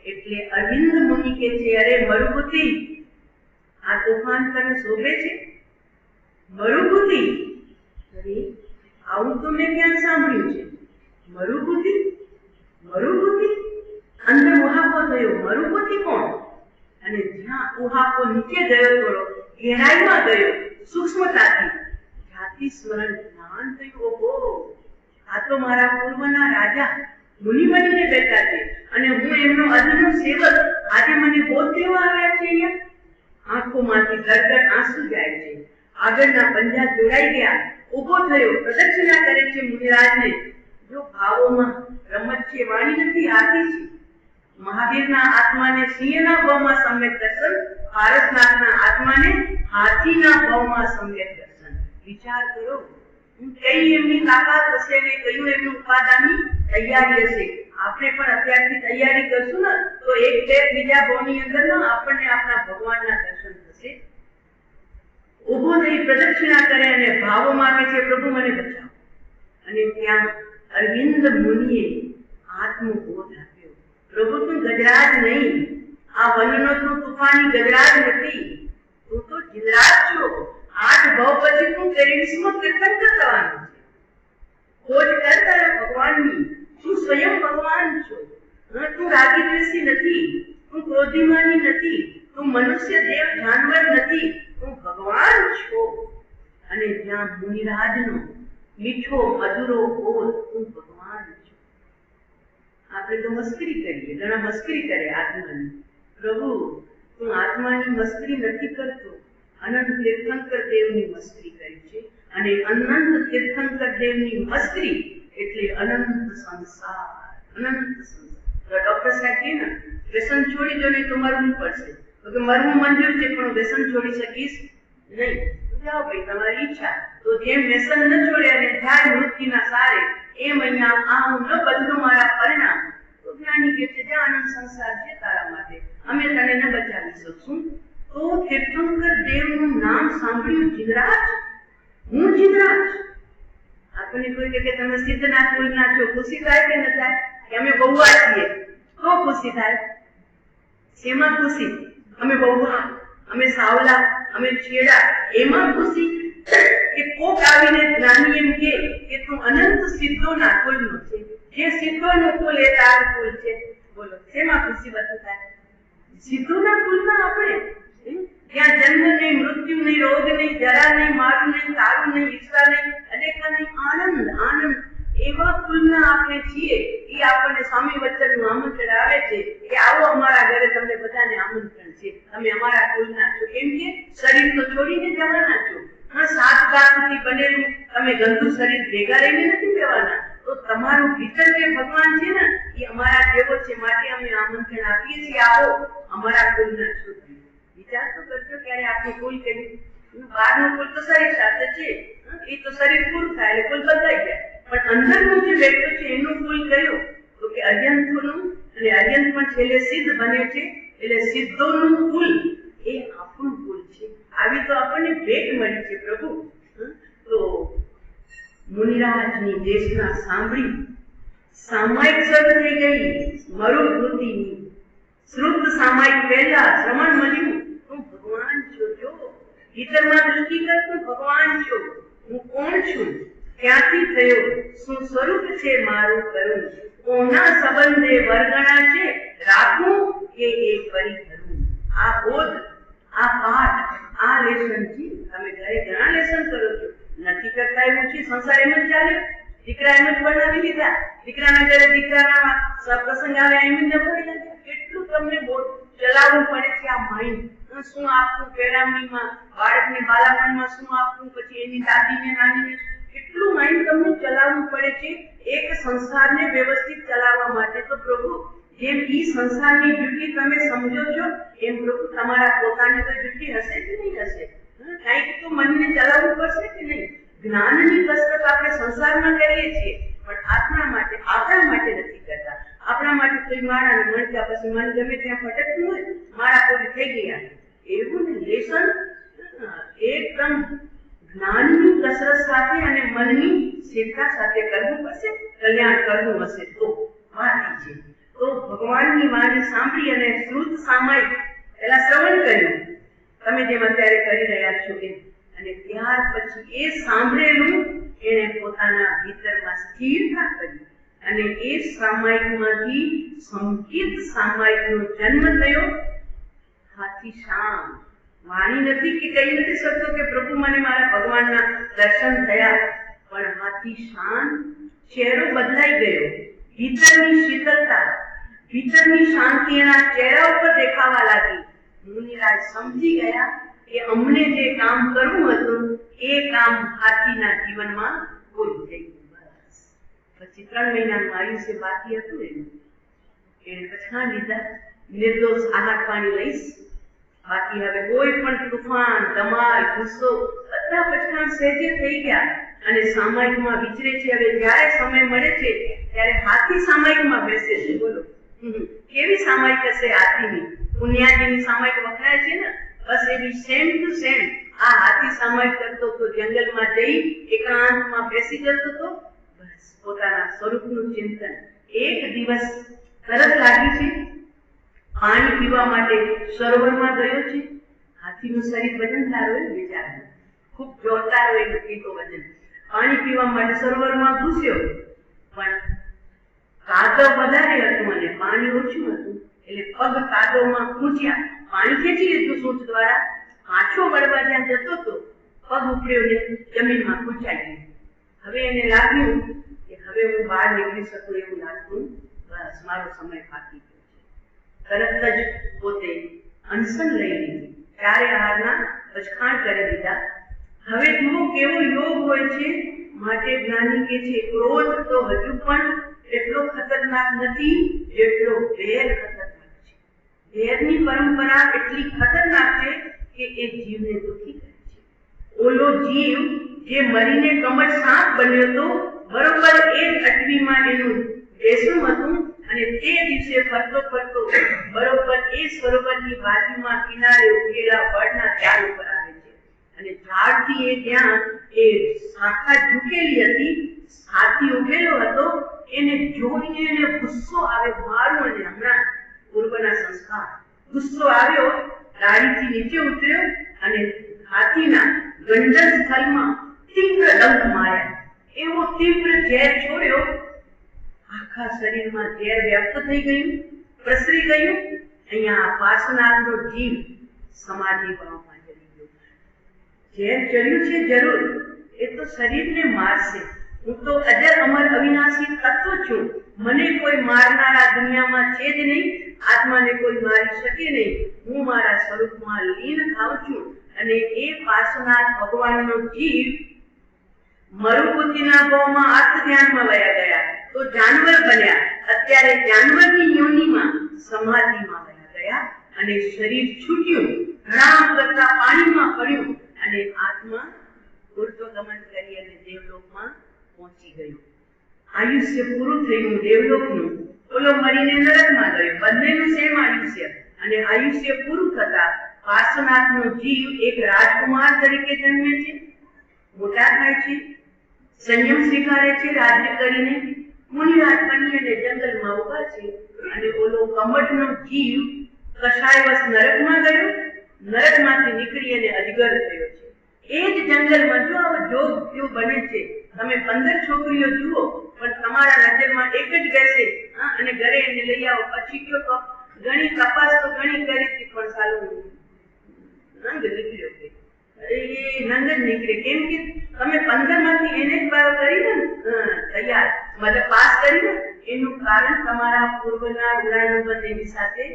એટલે અરવિંદ મુનિ કે છે, અરે મરુભૂતિ, આ તોફાન તને શોભે છે? મરુભૂતિ, અરે આવું તો મેં ક્યાં સાંભળ્યું છે? મરુભૂતિ, મરુભૂતિ, અંદર ઉહાપો થયો. મરુભૂતિ કોણ? અને જ્યાં ઉહાપો નીચે ગયો, થોડો ગહેરાઈમાં ગયો, સૂક્ષ્મતાથી જાતિ સ્મરણ જ્ઞાન થયું. ઓહો, આ તો મારા પૂર્વના રાજા મુનિ બનીને બેઠા છે અને હું એમનો અદનો સેવક. આજે મને બોધ દેવા આવ્યા છે અહીંયા. આંખોમાંથી ગળગળ આંસુ જાય છે, આગળના પંજા જોડાઈ ગયા. ઉભો થયો, પ્રદક્ષિણા કરે છે મુનિરાજને. જો ભાવોમાં રમત છે, વાણી નથી, હાથી છે. મહાવીરના આત્માને સિંહના ભાવમાં સમ્યક દર્શન, પારસનાથના આત્માને હાથીના ભાવમાં સમ્યક દર્શન. વિચાર કરો, કઈ એમની તાકાત હશે ને કયું એમનું ઉપાદાનની તૈયારી હશે. આપણે પણ અત્યારથી તૈયારી કરશું ને તો એક બે બીજા ભાવની અંદર આપણને આપણા ભગવાનના દર્શન થશે. ઉભો થઈ પ્રદક્ષિણા કરે અને ભાવો માગે છે, પ્રભુ મને બચાવો. અને ત્યાં અરવિંદ મુનિએ આત્મબોધ આપ્યો. પ્રભુ તું ગજરાજ નહીં, આ વનનો તું તૂફાની ગજરાજ નથી, તું તો જિલ્લાજ છો. 8 ભાવ પછી તું 23મો તીર્થંકર થવાનો છે. ખોજ કર તારા ભગવાનની, તું સ્વયં ભગવાન છો. તું રાગી દ્વેષી નથી, તું ક્રોધીમાની નથી, તું મનુષ્ય દેવ જાનવર નથી, તું ભગવાન છો. અને જ્યાં મુનિરાજનો મીઠો મધુરો બોલ, તું ભગવાન છો. આપણે તો મસ્કરી કરીએ, ઘણા મસ્કરી કરે આત્માની. પ્રભુ તું આત્માની મસ્કરી નથી કરતો, અનંત તીર્થંકર દેવની મસ્કરી કરી છે. અને અનંત તીર્થંકર દેવની મસ્કરી એટલે અનંત સંસાર, અનંત સંસાર. ડોક્ટર સાહેબ કહે ને વ્યસન છોડી દો ને તો મરવું પડશે, તો કે મરવું મંજૂર છે પણ વ્યસન છોડી શકીશ નહીં. જાઓ ભાઈ, તમારી ઈચ્છા. તો જેમ વ્યસન ન છોડે અને જાય મૃત્યુના સારે, એમ અહીંયા આવું ન બદલું મારા પરિણામ. તો જ્ઞાની કહે છે, જ્યાં આનંદ સંસાર છે તારા માટે, અમે તને ન બચાવી શકશું. તો તીર્થંકર દેવનું નામ સાંભળ્યું, જિંદરાજ, હું જિંદરાજ. આપણને કોઈ કે તમે સિદ્ધનાથ કુળના છો, ખુશી થાય કે ન થાય? કે અમે બહુવા છીએ તો ખુશી થાય. શેમાં ખુશી? અમે બહુવા, અમે સાવલા, અમે છેડા, એમાં ખુશી? કે કોક આવીને જ્ઞાની એમ કે તું અનંત સિદ્ધોના કુલનો છે, જે સિદ્ધોનું કુલ એ તારું કુલ છે. બોલો શેમાં ખુશી બધું થાય? સિદ્ધોના કુલમાં આપણે જ્યાં જન્મ નહીં, મૃત્યુ નહીં, રોગ નહીં, જરા નહીં, મારું નહીં, તારું નહીં, ઈચ્છા નહીં, અનેકા નહીં, આનંદ આનંદ, એવા કુલના આપણે છીએ. એ આપણને સ્વામી વચનનું આમંત્રણ આવે છે કે આવો અમારા ઘરે, તમને બધાને આમંત્રણ છે, તમે અમારા કુલના છો. કેમ કે શરીર તો છોડીને જવાના છો. હા, 7 ધાતુથી બનેલું તમે ગંદુ શરીર ભેગા રહીને નથી રહેવાના. તો તમારું ભીતર જે ભગવાન છે ને એ અમારા જેવો છે, માટે અમે આમંત્રણ આપીએ છીએ, આવો અમારા કુલના છો. વિચાર તો કરજો ક્યારે આપણું કુલ કર્યું. બહારનું કુલ તો શરીર સાથે છે, એ તો શરીર પૂરું થાય એટલે કુલ બદલાઈ જાય. પણ અંદરનું જે બેઠું છે એનું કુલ કયું? તો કે અર્યંતનું. અને અર્યંત પણ છેલ્લે સિદ્ધ બને છે, એટલે સિદ્ધોનું કુલ એ આપણું કુલ છે. આવી તો આપણને ભેટ મળી છે પ્રભુ. તો મુનિરાજની દેશના સાંભળી સામાયિક શરૂ થઈ ગઈ મરુભૂતિની. શ્રુત સામાયિક પહેલા શ્રવણ મળ્યું, હું ભગવાન છું. જો ભીતરમાં દૃષ્ટિ કર, હું ભગવાન છું. હું કોણ છું? ક્યાંથી થયો? શું સ્વરૂપ છે મારું? કરું કોના સંબંધે વર્ગણા છે? રાખું કે એ ફરી કરું? આ બોધ, આ પાઠ, આ લેસન છે. તમે ઘરે ઘણા લેસન કરો છો, નથી કરતા એવું છે. સંસાર એમ જ ચાલે. દીકરા એમ જ બનાવી લીધા. દીકરાના ઘરે દીકરાના પ્રસંગ આવે એમ જ નભાવી લાગ્યા. કેટલું તમને બોધ ચલાવવું પડે છે. આ માઇન્ડ શું આપવું પેરામણીમાં, બાળકને બાલાપણમાં શું આપવું, પછી એની દાદીને નાનીને કેટલું માઇન્ડ તમને ચલાવવું પડે છે એક સંસારને વ્યવસ્થિત ચલાવવા માટે. તો પ્રભુ જેમ ઈ સંસારની ડ્યુટી તમે સમજો છો એમ પ્રભુ તમારા પોતાની કોઈ ડ્યુટી હશે કે નહીં હશે? કાંઈક તો મનને ચલાવવું પડશે કે નહીં? જ્ઞાનની કસરત આપણે સંસારમાં કરીએ છીએ, પણ આપણા માટે નથી કરતા. આપણા માટે કોઈ માળાને મળતા પછી મન ગમે ત્યાં ફટકતું હોય, માળા પૂરી થઈ ગયા એવું ને. લેસન એકદમ જ્ઞાનની કસરત સાથે અને મનની સ્થિરતા સાથે કરવું પડશે. કલ્યાણ કરવું હશે તો વાત છે. તો ભગવાનની વાણી સાંભળી અને શ્રુત સામાયિક પહેલા શ્રવણ કર્યું, તમે જેમ અત્યારે કરી રહ્યા છો એમ. અને ત્યાર પછી એ સાંભળેલું એને પોતાના ભીતરમાં સ્થિરતા કરી અને એ સામાયિકમાંથી સંકિત સામાયિકનો જન્મ થયો. હાથી શામ વાણી નથી કે કહી નથી શકતો કે પ્રભુ મને મારા ભગવાનના દર્શન થયા, પણ હાથી શાંત, ચહેરો બદલાઈ ગયો. ભીતરની શીતળતા, ભીતરની શાંતિ એના ચહેરા ઉપર દેખાવા લાગી. મુનિરાજ સમજી ગયા કે અમને જે કામ કરવું હતું એ કામ હાથીના જીવનમાં પૂરું થઈ ગયું. બસ પછી 3 મહિનાનું આયુષ્ય બાકી હતું એને પછાણ લીધા. નિર્દોષ આહાર પાણી લઈશ, બાકી હવે કોઈ પણ તુફાન, ધમાલ, ગુસ્સો બધા પછાણ સહેજે થઈ ગયા અને સામાયિકમાં વિચરે છે. હવે જ્યારે સમય મળે છે ત્યારે હાથી સામાયિકમાં બેસે છે. બોલો કેવી સામાયિક હશે હાથીની? પુણ્યાજીની સામાયિક વખણાય છે ને, બસ એવી સેમ ટુ સેમ આ હાથી સામાયિક કરતો તો જંગલમાં જઈ એકાંતમાં બેસી જતો તો બસ પોતાના સ્વરૂપનું ચિંતન. એક દિવસ તરસ લાગી છે, પાણી પીવા માટે સરોવરમાં ગયો છે. હાથીનું શરીર વજનદાર હોય, વિચાર ખૂબ જોરદાર હોય, નથી તો વજન. પાણી પીવા માટે સરોવરમાં ઘૂસ્યો, પણ કાદવ વધારે હતું અને પાણી ઓછું હતું, એટલે પગ કાદવમાં ખૂંચ્યા. પાણી ખેંચી લીધું સૂંચ દ્વારા, પાછો વળવા જ્યાં જતો હતો પગ ઉપડ્યો ને જમીનમાં ખૂંચાઈ ગયો. હવે એને લાગ્યું કે હવે હું બહાર નીકળી શકું એવું લાગતું, બસ મારો સમય બાકી ગયો છે. તરત જ પોતે અનશન લઈ લીધી, 4 આહારના પચખાણ કરી દીધા. હવે જુઓ કેવો યોગ હોય છે. માટે જ્ઞાની કે છે ક્રોધ તો હજુ પણ એટલો ખતરનાક નથી જેટલો વેર ખતરનાક છે. વેરની પરંપરા એટલી ખતરનાક છે કે એ જીવને દુઃખી કરે છે. ઓલો જીવ જે મરીને કમળ સાપ બન્યો હતો, બરોબર એ જ અટવીમાં એનું બેસણું હતું અને તે દિવસે ફરતો ફરતો બરોબર એ સરોવરની બાજુમાં કિનારે ઉગેલા વડના ઝાડ ઉપર આવે છે અને ઝાડથી એ જ્યાં એ શાખા ઝૂકેલી હતી, હાથી ઉભેલો હતો, એને જોઈને એને ગુસ્સો આવે, મારું અને હમણાં પૂર્વના સંસ્કાર ગુસ્સો આવ્યો, ગાડીથી નીચે ઉતર્યો અને હાથીના ગંડન સ્થળમાં તીવ્ર ડંખ માર્યા. એવો તીવ્ર ઝેર છોડ્યો, આખા શરીરમાં ઝેર વ્યાપ્ત થઈ ગયું, પ્રસરી ગયું. અહીંયા પાર્શ્વનાથનો જીવ સમાધિ ભાવમાં ચડી ગયો. ઝેર ચડ્યું છે જરૂર, એ તો શરીરને મારશે. હું તો અજર અમર અવિનાશી તત્વ છું. મને કોઈ મારનારા દુનિયામાં છે જ નહીં. આત્માને કોઈ મારી શકે નહીં. હું મારા સ્વરૂપમાં લીન થાઉં છું. અને એ પાર્શ્વનાથ ભગવાનનો જીવ મરુભૂતિના ભાવમાં આત્મ ધ્યાનમાં વયા ગયા તો જાનવર બન્યા. અત્યારે જાનવરની યોનિમાં સમાધિમાં વયા ગયા અને શરીર છૂટ્યું, ઘણા કરતા પાણીમાં પડ્યું અને આત્મા ઉર્ધ્વગમન કરી અને દેવલોકમાં પહોંચી ગયું. આયુષ્ય પૂરું થયું દેવલોકનું. ઓલો મરીને નરકમાં ગયો. બંનેનું સેમ આયુષ્ય. અને આયુષ્ય પૂરું થતા પાર્શ્વનાથનો જીવ એક રાજકુમાર તરીકે જન્મે છે, મોટા થાય છે, સંયમ સ્વીકારે છે, રાજ્ય કરીને મુનિરાજ બની અને જંગલમાં ઉભા છે. અને ઓલો કમઠનો જીવ કષાયવશ નરકમાં ગયો, નરકમાંથી નીકળી અને અજગર થયો છે. એ જ જંગલમાં જો આવો જોગ જેવું બને છે. તમે 15 છોકરીઓ જુઓ પણ તમારા નજરમાં એક જ બેસે અને ઘરે એને લઈ આવો. પછી કયો તો ઘણી તપાસ તો ઘણી કરી હતી પણ સાલું નંગ નીકળ્યો કે એ નંગ જ નીકળે. કેમ કે તમે 15 માંથી એને જ બાર કરીને તૈયાર મતલબ પાસ કરીને એનું કારણ તમારા પૂર્વના ઋણાનુબંધ એની સાથે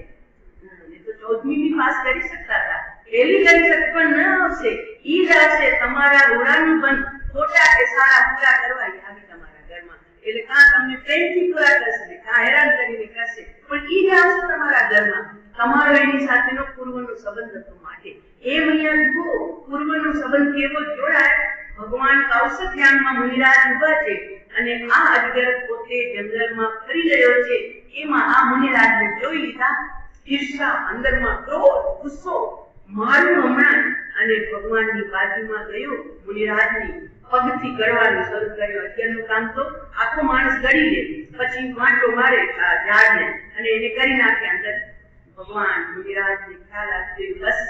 તો 14મી બી પાસ કરી શકતા હતા. પહેલી કરી શકત પણ ન આવશે. ઈ જ આવશે તમારા ઋણાનુબંધ ખોટા કે સારા પૂરા કરવા આવી તમારા ઘરમાં. એટલે કાં તમને પ્રેમથી પૂરા કરશે ને કાં હેરાન કરીને કરશે, પણ ઈ જ આવશે તમારા ઘરમાં. તમારો એની સાથેનો પૂર્વનો સંબંધ હતો માટે એમ અહીંયા જુઓ પૂર્વનો સંબંધ કેવો જોડાય. ભગવાન કૌશલ્યામાં મુનિરાજ ઉભા છે અને આ અજગર પોતે જંગલમાં ફરી રહ્યો છે. એમાં આ મુનિરાજને જોઈ લીધા. ઈર્ષા, અંદરમાં ક્રોધ, ગુસ્સો, મારું હમણાં અને ભગવાનની બાજુમાં ગયો. મુનિરાજની પગથી ગળવાનું શરૂ કર્યું. અત્યારનું કામ તો આખો માણસ ગળી લે, પછી વાંટો મારે ઝાડને અને એને કરી નાખે અંદર. ભગવાન મુનિરાજને ખ્યાલ આવ્યો બસ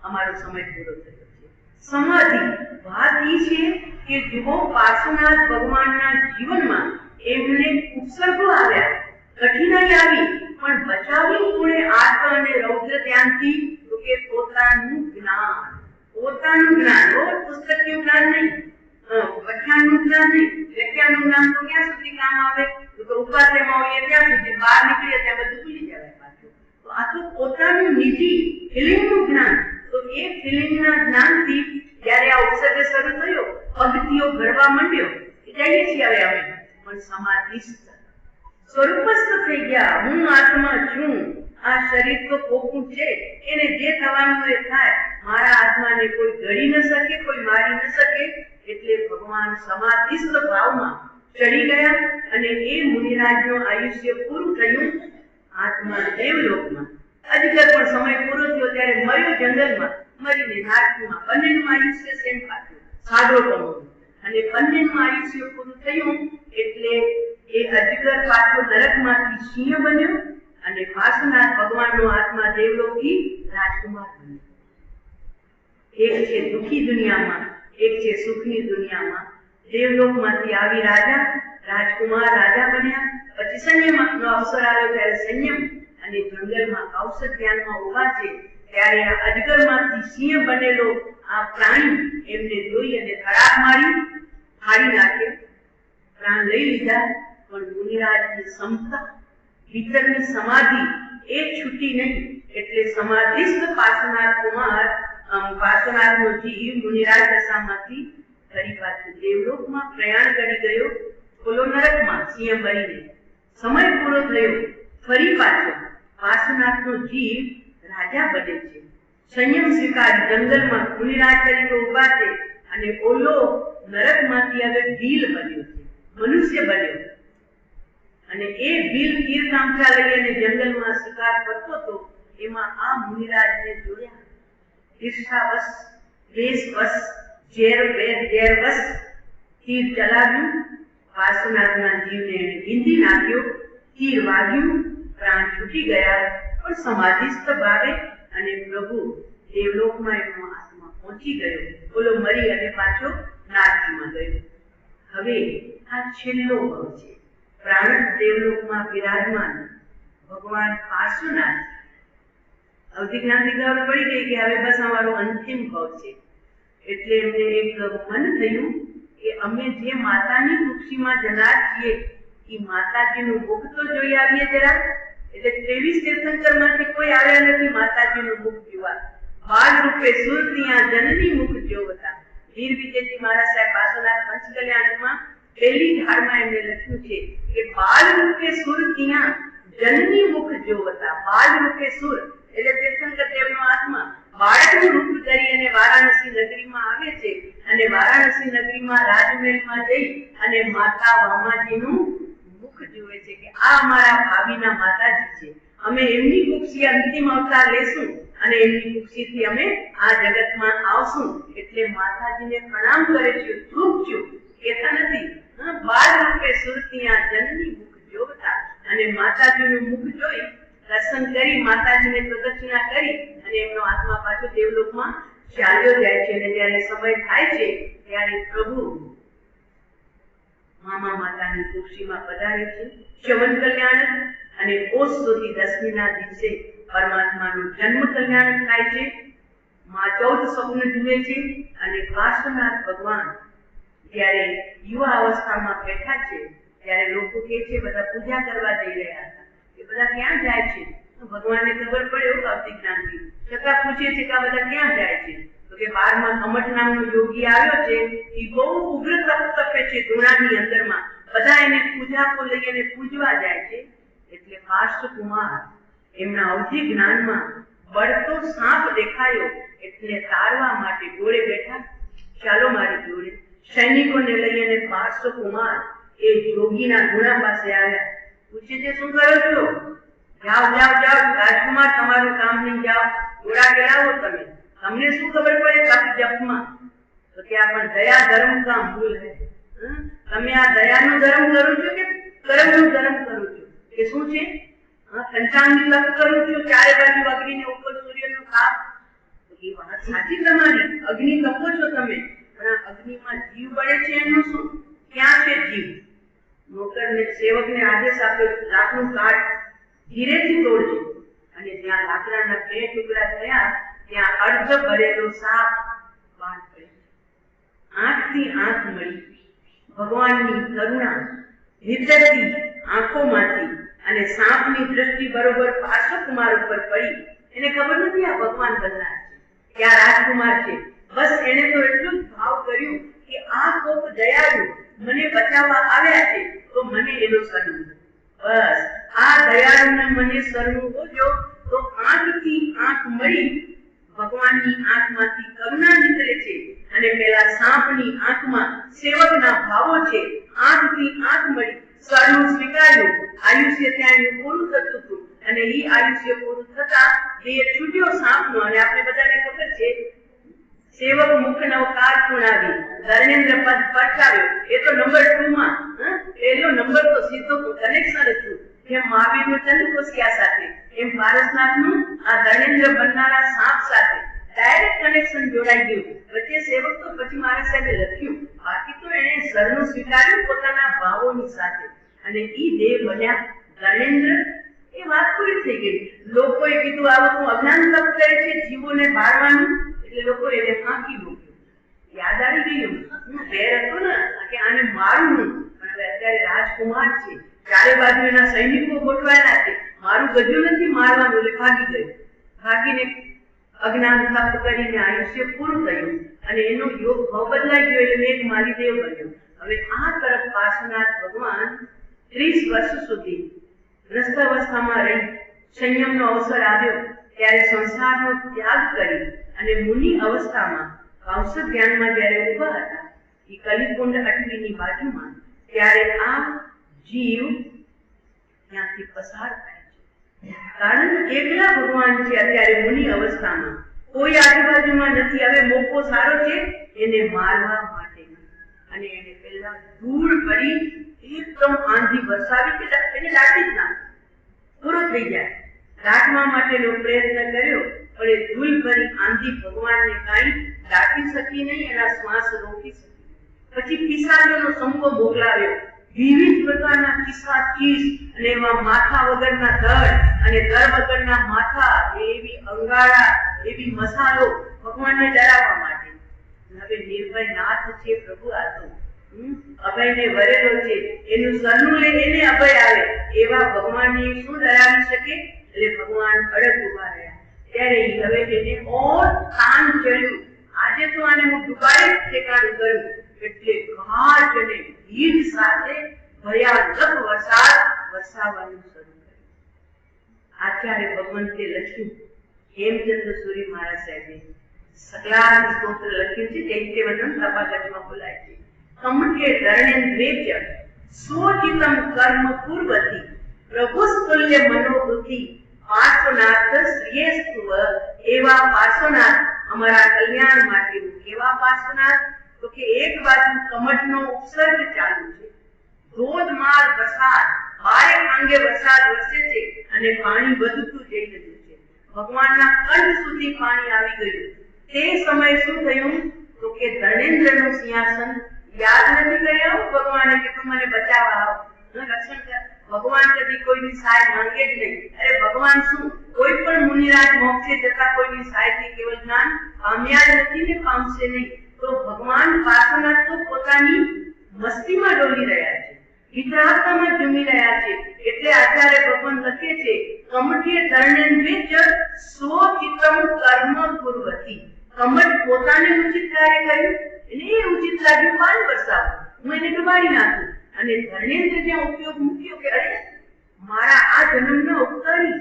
અમારો સમય પૂરો થયો છે. સમાધિ વાત એ છે કે જુઓ પાર્શ્વનાથ ભગવાનના જીવનમાં એમને ઉપસર્ગો આવ્યા, કઠિનાઈ આવી, પણ બચાવી કોણે આર્ત અને રૌદ્ર ધ્યાનથી? તો કે પોતાનું જ્ઞાન. પોતાનું જ્ઞાન, રોજ પુસ્તકનું જ્ઞાન નહીં, વ્યાખ્યાનનું જ્ઞાન નહીં. વ્યાખ્યાનનું જ્ઞાન તો ક્યાં સુધી કામ આવે? તો ઉપાસમાં હોઈએ ત્યાં સુધી, બહાર નીકળીએ ત્યાં બધું ભૂલી જવાય પાછું. તો આ તો પોતાનું નિજી ફિલિંગનું જ્ઞાન. તો એ ફિલિંગના જ્ઞાનથી જ્યારે આ ઉપસર્ગ શરૂ થયો, પગથિયો ઘડવા માંડ્યો. જઈએ છીએ હવે અમે પણ સમાધિસ્થ સ્વરૂપસ્થ થઈ ગયા. હું આત્મા છું. આ શરીર તો ખોખું છે, એને જે થવાનું એ થાય. મારા આત્માને કોઈ ગળી ન શકે, કોઈ મારી ન શકે. એટલે ભગવાન સમાધિસ્થ ભાવમાં ચડી ગયા અને એ મુનિરાજનું આયુષ્ય પૂરું થયું. આત્મા દેવલોકમાં. અજગર પણ સમય પૂરો થયો ત્યારે મર્યો જંગલમાં, મરીને નાટકમાં. બંનેનું આયુષ્ય સેમ પાછું સાદો કમો અને બંનેનું આયુષ્ય પૂરું થયું. એટલે એ અજગર પાછો નરકમાંથી સિંહ બન્યો અને પાર્શ્વનાથ ભગવાનનો આત્મા દેવલોકથી રાજકુમાર બન્યો. એક છે દુઃખી દુનિયામાં, એક છે સુખની દુનિયામાં. દેવલોકમાંથી આવી રાજા, રાજકુમાર રાજા બન્યા. પછી સંયમનો અવસર આવ્યો ત્યારે સંયમ અને જંગલમાં કૌશલ ધ્યાનમાં ઉભા છે ત્યારે આ અજગરમાંથી સિંહ બનેલો આ પ્રાણી એમને જોઈ અને ધડાક મારી ફાડી નાખે. પ્રાણ લઈ લીધા. પણ મુનિરાજની સમતા, ભીતરની સમાધિ એ છૂટી નહીં. એટલે સમાધિસ્થ પાર્શ્વનાથ કુમાર, પાર્શ્વનાથનો જીવ મુનિરાજ દશામાંથી ફરી પાછું દેવલોકમાં પ્રયાણ કરી ગયો. ઓલો નરકમાં સિંહ બનીને. સમય પૂરો થયો, ફરી પાછો પાર્શ્વનાથનો જીવ રાજા બને છે. સંયમ સ્વીકારી જંગલમાં મુનિરાજ તરીકે ઉભા છે અને ઓલો નરકમાંથી હવે ભીલ બન્યો છે, મનુષ્ય બન્યો. અને એ ભીલ તીરકામઠા લઈ અને જંગલમાં શિકાર કરતો હતો. એમાં આ મુનિરાજને જોયા. ઈર્ષાવશ, દ્વેષવશ, ઝેરવશ તીર ચલાવ્યું. પાર્શ્વનાથના જીવને એને વિંધી નાખ્યો. તીર વાગ્યું, પ્રાણ છૂટી ગયા. પણ સમાધિસ્થ ભાવે અને પ્રભુ દેવલોકમાં એમનો આત્મા પહોંચી ગયો. બોલો મરી અને પાછો નાથમાં ગયો. હવે આ છેલ્લો ભાવ છે. પ્રાણ દેવલોકમાં બિરાજમાન ભગવાન પાર્શ્વનાથ અવધિજ્ઞાનથી ખબર પડી ગઈ કે હવે બસ અમારો અંતિમ ભાવ છે. એટલે એમને એક મન થયું કે અમે જે માતાની કુક્ષીમાં જનાર છીએ એ માતાજીનું મુખ તો જોઈ આવીએ જરા. એટલે 23 તીર્થંકરમાંથી કોઈ આવ્યા નથી માતાજીનું મુખ જોવા. બાળ રૂપે સુરતિયા જનની મુખ જોવતા. વીર વિજયજી મહારાજ સાહેબ પાર્શ્વનાથ પંચકલ્યાણમાં પહેલી ધારમાં એમને લખ્યું છે કે બાળ રૂપે સુરતિયા જનની મુખ જોવતા. બાળ રૂપે સુર એટલે તીર્થંકર દેવનો આત્મા બાળકનું રૂપ ધરી અને વારાણસી નગરીમાં આવે છે અને વારાણસી નગરીમાં રાજમહેલમાં જઈ અને માતા વામાજીનું મુખ જુએ છે કે આ અમારા ભાવિના માતાજી છે. અમે એમની કુક્ષી અંતિમ અવતાર લેશું અને એમની કુક્ષીથી અમે આ જગતમાં આવશું. એટલે માતાજીને પ્રણામ કરે છે. ધ્રુપ છું કહેતા નથી. બાળ રૂપે સુરતિયા જનની મુખ જોવતા અને માતાજીનું મુખ જોઈ દર્શન કરી માતાજીને પ્રદક્ષિણા કરી અને એમનો આત્મા પાછો દેવલોકમાં ચાલ્યો જાય છે. અને જ્યારે સમય થાય છે ત્યારે પ્રભુ મામા માતાની કુક્ષીમાં પધારે છે. ચ્યવન કલ્યાણ અને પોષ સુધી 10મીના દિવસે પરમાત્માનું જન્મ કલ્યાણ થાય છે. માં 14 સ્વપ્ન જુએ છે અને પાર્શ્વનાથ ભગવાન જ્યારે યુવા અવસ્થામાં બેઠા છે ત્યારે લોકો કહે છે બધા પૂજા કરવા જઈ રહ્યા હતા. એ બધા ક્યાં જાય છે? તો ભગવાનને ખબર પડે એવું આવતી જ્ઞાનથી છતાં પૂછે છે કે આ બધા ક્યાં જાય છે? તો કે 12માં કમઠ નામનો યોગી આવ્યો છે. એ બહુ ઉગ્ર તપ તપે છે ધૂણાની અંદરમાં. બધા એને પૂજાકો લઈ અને પૂજવા જાય છે. એટલે પાર્શ્વકુમાર એમના અવધિ જ્ઞાનમાં બળતો સાપ દેખાયો એટલે તારવા માટે જોડે બેઠા. ચાલો મારી જોડે. સૈનિકોને લઈ અને પાર્શ્વકુમાર એ જોગીના ધૂણા પાસે આવ્યા. પૂછે છે શું કરો છો? જાઓ જાઓ જાઓ રાજકુમાર તમારું કામ નહીં. જાઓ ઘોડા કેળાવો તમે. તમને શું ખબર પડે તપ જપમાં? તો કે આ પણ દયા ધર્મ કા મૂળ હે. તમે આ દયાનું ધર્મ કરો છો કે કર્મનું ધર્મ કરો છો? કે શું છે? પંચાંગની તપ કરું છું, ચારે બાજુ અગ્નિને ઉપર સૂર્યનો તાપ. એ વાત સાચી તમારી. અગ્નિ તપો છો તમે, પણ આ અગ્નિમાં જીવ બળે છે એનું શું? ક્યાં છે જીવ? નોકરને સેવકને આદેશ આપ્યો લાકડું કાઢ, ધીરેથી તોડજો. અને જ્યાં લાકડાના 2 ટુકડા થયા ત્યાં અર્ધ ભરેલો સાપ બહાર પડ્યો. આંખથી આંખ મળી. ભગવાનની કરુણા નીતરતી આંખોમાંથી અને સાપની દ્રષ્ટિ બરોબર પાર્શ્વકુમાર ઉપર પડી. એને ખબર નથી આ ભગવાન બનનાર છે કે આ રાજકુમાર છે. બસ એને તો એટલું જ ભાવ કર્યું કે આ કોક દયાળુ મને બચાવવા આવ્યા છે તો મને એનો શરણું. બસ આ દયાળુને મને શરણું હોજો તો આંખથી આંખ મળી ભગવાનની આંખમાંથી કરુણા નીકળે છે અને પેલા સાપની આંખમાં સેવકના ભાવો છે. આંખથી આંખ મળી શરણું સ્વીકાર્યું. આયુષ્ય ત્યાં એનું પૂરું થતું હતું અને એ આયુષ્ય પૂરું થતા એ છૂટ્યો સાપનો. અને આપણે બધાને ખબર છે સેવક મુખ નવકાર સુણાવી ધર્મેન્દ્ર પદ પટકાવ્યો. એ તો નંબર 2 માં પહેલો નંબર તો સીધો કનેક્શન હતું. જેમ મહાવીરનું ચંદ્રકોશિયા સાથે એમ પારસનાથનું આ ધર્મેન્દ્ર બનનારા સાપ સાથે ડાયરેક્ટ કનેક્શન જોડાઈ ગયું. વચ્ચે સેવક તો પછી મારા સાહેબે લખ્યું, બાકી તો એને શરણું સ્વીકાર્યું પોતાના ભાવોની સાથે અને ઈ દેવ બન્યા ધર્મેન્દ્ર. એ વાત પૂરી થઈ ગઈ. લોકોએ કીધું આવું તું અજ્ઞાન તપ કરે છે જીવોને બાળવાનું, એટલે લોકો એને ફાંકી મૂક્યું. યાદ આવી ગયું વેર હતો ને કે આને મારું હું, પણ હવે અત્યારે રાજકુમાર છે, ચારે બાજુ એના સૈનિકો ગોઠવાયેલા છે, મારું ગજું નથી મારવાનું, એટલે ભાગી ગયું. ભાગીને અજ્ઞાન તપ કરીને આયુષ્ય પૂરું થયું અને એનો યોગ ભાવ બદલાઈ ગયો એટલે મેઘ મારી દેવ બન્યો. હવે આ તરફ પાર્શ્વનાથ ભગવાન 30 વર્ષ સુધી ગ્રસ્ત અવસ્થામાં રહી સંયમનો અવસર આવ્યો ત્યારે સંસારનો ત્યાગ કરી અને મુનિ અવસ્થામાં કૌશલ ધ્યાનમાં જ્યારે ઉભા હતા એ કલિકુંડ અટવીની બાજુમાં, ત્યારે આ જીવ ત્યાંથી પસાર થાય છે. કારણ એકલા ભગવાન છે અત્યારે મુનિ અવસ્થામાં, કોઈ આજુબાજુમાં નથી. હવે મોકો સારો છે એને મારવા માટે અને એને પહેલા ધૂળ ભરી એકદમ આંધી વરસાવી કે એને દાટી જ ના પૂરો થઈ જાય. દાટવા માટેનો પ્રયત્ન કર્યો, પણ એ ધૂળ ભરી આંધી ભગવાનને કાંઈ દાટી શકી નહીં, એના શ્વાસ રોકી શકી. પછી પિશાચોનો સમૂહ મોકલાવ્યો, વિવિધ પ્રકારના ચીસ અને એવા માથા વગરના ધડ અને ધડ વગરના માથા, એવી અંગારા, એવી મસાલો ભગવાનને ડરાવવા માટે. હવે નિર્ભય નાથ છે પ્રભુ, આ તો અભયને વરેલો છે, એનું સરનું લઈ એને અભય આવે, એવા ભગવાનને શું ડરાવી શકે? એટલે ભગવાન અડગ ઉભા રહ્યા. ત્યારે હવે એને ઓર તાન ચડ્યું. આજે તો આને હું ડુબાડી ઠેકાણું કર્યું. એટલે ગાજ અને ભીડ સાથે ભયાનક વરસાદ વરસાવવાનું શરૂ કર્યું. આચાર્ય ભગવંતે લખ્યું, હેમચંદ્ર સૂરી મહારાજ સાહેબે સકલાદ સ્તોત્ર લખ્યું છે, ચૈત્યવદન તપાગતમાં બોલાય છે. કમઠે ધરણેન્દ્રેય સોચિતમ કર્મ પૂર્વતી પ્રભુસ્તુલ્ય મનોબુદ્ધિ પાર્શ્વનાથ શ્રેયસ્તુવ. એવા પાર્શ્વનાથ અમારા કલ્યાણ માટે. કેવા પાર્શ્વનાથ? તો કે એક બાજુ કમઠનો ઉપસર્ગ ચાલુ છે, ધોધમાર વરસાદ, બારે આંગે વરસાદ વરસે છે અને પાણી વધતું જઈ રહ્યું છે. ભગવાનના કંઠ સુધી પાણી આવી ગયું. તે સમયે શું થયું? તો કે ધર્ણેન્દ્રનું સિંહાસન યાદ નથી કર્યા ભગવાને કે તું મને બચાવવા આવ, રક્ષણ કર. ભગવાન કદી કોઈની સહાય માંગે જ નહીં. અરે ભગવાન શું, કોઈ પણ મુનિરાજ મોક્ષે જતા કોઈની સહાયથી કેવળ જ્ઞાન પામ્યા જ નથી ને પામશે નહીં. તો ભગવાન પાર્શ્વનાથ તો પોતાની મસ્તીમાં ડોલી રહ્યા છે, વિતરાગતામાં ઝૂમી રહ્યા છે. એટલે આચાર્ય ભગવાન લખે છે, કમઠે ધર્ણેન્દ્રેય સોચિતમ કર્મ પૂર્વતી. કમઠ પોતાને ઉચિત કાર્ય કર્યું, એને એ ઉચિત લાગ્યું પાણી વરસાવું, હું એને ડુબાડી નાખું. અને ધર્ણેન્દ્ર જ્યાં ઉપયોગ મૂક્યો કે અરે મારા આ જન્મના ઉપકારી,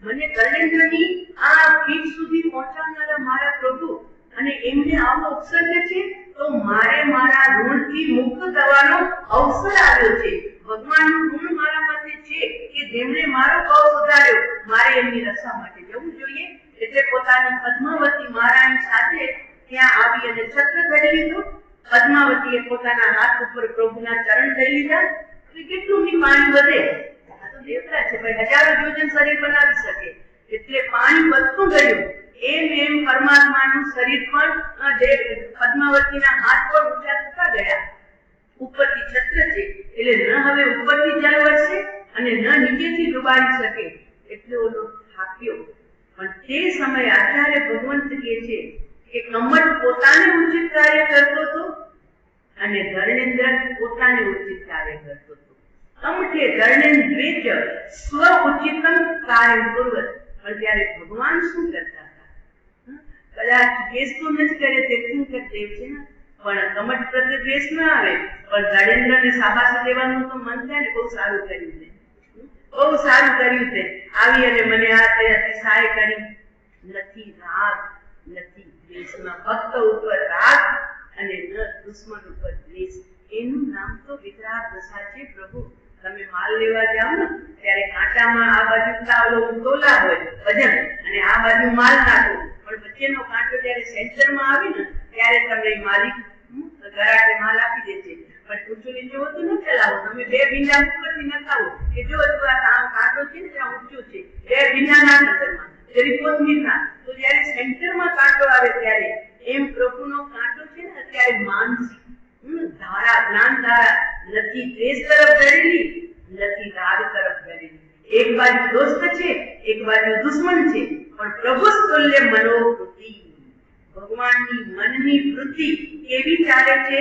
મને ધર્ણેન્દ્રની આ પીઠ સુધી પહોંચાડનારા મારા પ્રભુ, અને એમને આવો અવસર છે, તો મારે મારા ઋણથી મુક્ત થવાનો અવસર આવ્યો છે. ભગવાનનું ઋણ મારા માટે છે કે જેમણે મારો ભાવ સુધાર્યો, મારે એમની રક્ષા માટે જવું જોઈએ. એટલે પોતાની પદ્માવતી મહારાણી સાથે ત્યાં આવી અને છત્ર ધરી લીધું. પદ્માવતીએ પોતાના હાથ ઉપર પ્રભુના ચરણ લઈ લીધા. કેટલું બી પાણી વધે, આ તો દેવતા છે ભાઈ, હજારો યોજન શરીર બનાવી શકે. એટલે પાણી વધતું ગયું. એમ પરમાત્માનું શરીર પણ પદ્માવતીના હાથ પર ઊંચા થતા ગયા. ઉપરથી છત્ર છે એટલે ન હવે ઉપરથી જળ વરસે અને ન નીચેથી ડુબાડી શકે. એટલે ઓલો થાક્યો. પણ તે સમયે આચાર્ય ભગવંત કહે છે કે કમઠ પોતાને ઉચિત કાર્ય કરતો હતો અને ધર્ણેન્દ્ર પોતાને ઉચિત કાર્ય કરતો હતો. કમઠે ધર્ણેન્દ્રેય સ્વ ઉચિતમ કાર્ય પૂર્વત. પણ ત્યારે ભગવાન શું કરતા? કદાચ દ્વેષ તો નથી કરે, તીર્થંકર દેવ છે ને, પણ કમઠ પ્રત્યે દ્વેષ ના આવે. પણ ધર્ણેન્દ્રને શાબાશી દેવાનું તો મન થાય ને, બહુ સારું કર્યું છે, બહુ સારું કર્યું છે, આવી અને મને આ સહાય કરી. નથી રાગ, નથી દ્વેષમાં, ભક્ત ઉપર રાગ અને ન દુશ્મન ઉપર દ્વેષ. એનું નામ તો વિતરાગ દશા છે પ્રભુ. તમે માલ લેવા જાઓ ને ત્યારે કાંટામાં આ બાજુ તોલા હોય વજન અને આ બાજુ માલ નાખો, પણ વચ્ચેનો કાંટો જયારે સેન્ટરમાં આવે ને ત્યારે તમને માલિક ગરાકે માલ આપી દે છે. પણ ઊંચું નીચું હોતું ન ચલાવો. તમે બે ભીંડા ઉપરથી નખાવો કે જો આ કાંટો છે ને ત્યાં ઊંચું છે, બે ભીંડા ના નજરમાં જરી કોથમીર ના, તો જયારે સેન્ટરમાં કાંટો આવે ત્યારે એમ પ્રભુનો કાંટો છે ને અત્યારે માનસિક ધારા, જ્ઞાન ધારા નથી દ્વેષ તરફ ધરેલી, નથી રાગ તરફ ધરેલી. એક બાજુ દોસ્ત છે, એક બાજુ દુશ્મન છે, પણ પ્રભુ તુલ્ય મનોવૃત્તિ. ભગવાનની મનની વૃત્તિ કેવી ચાલે છે?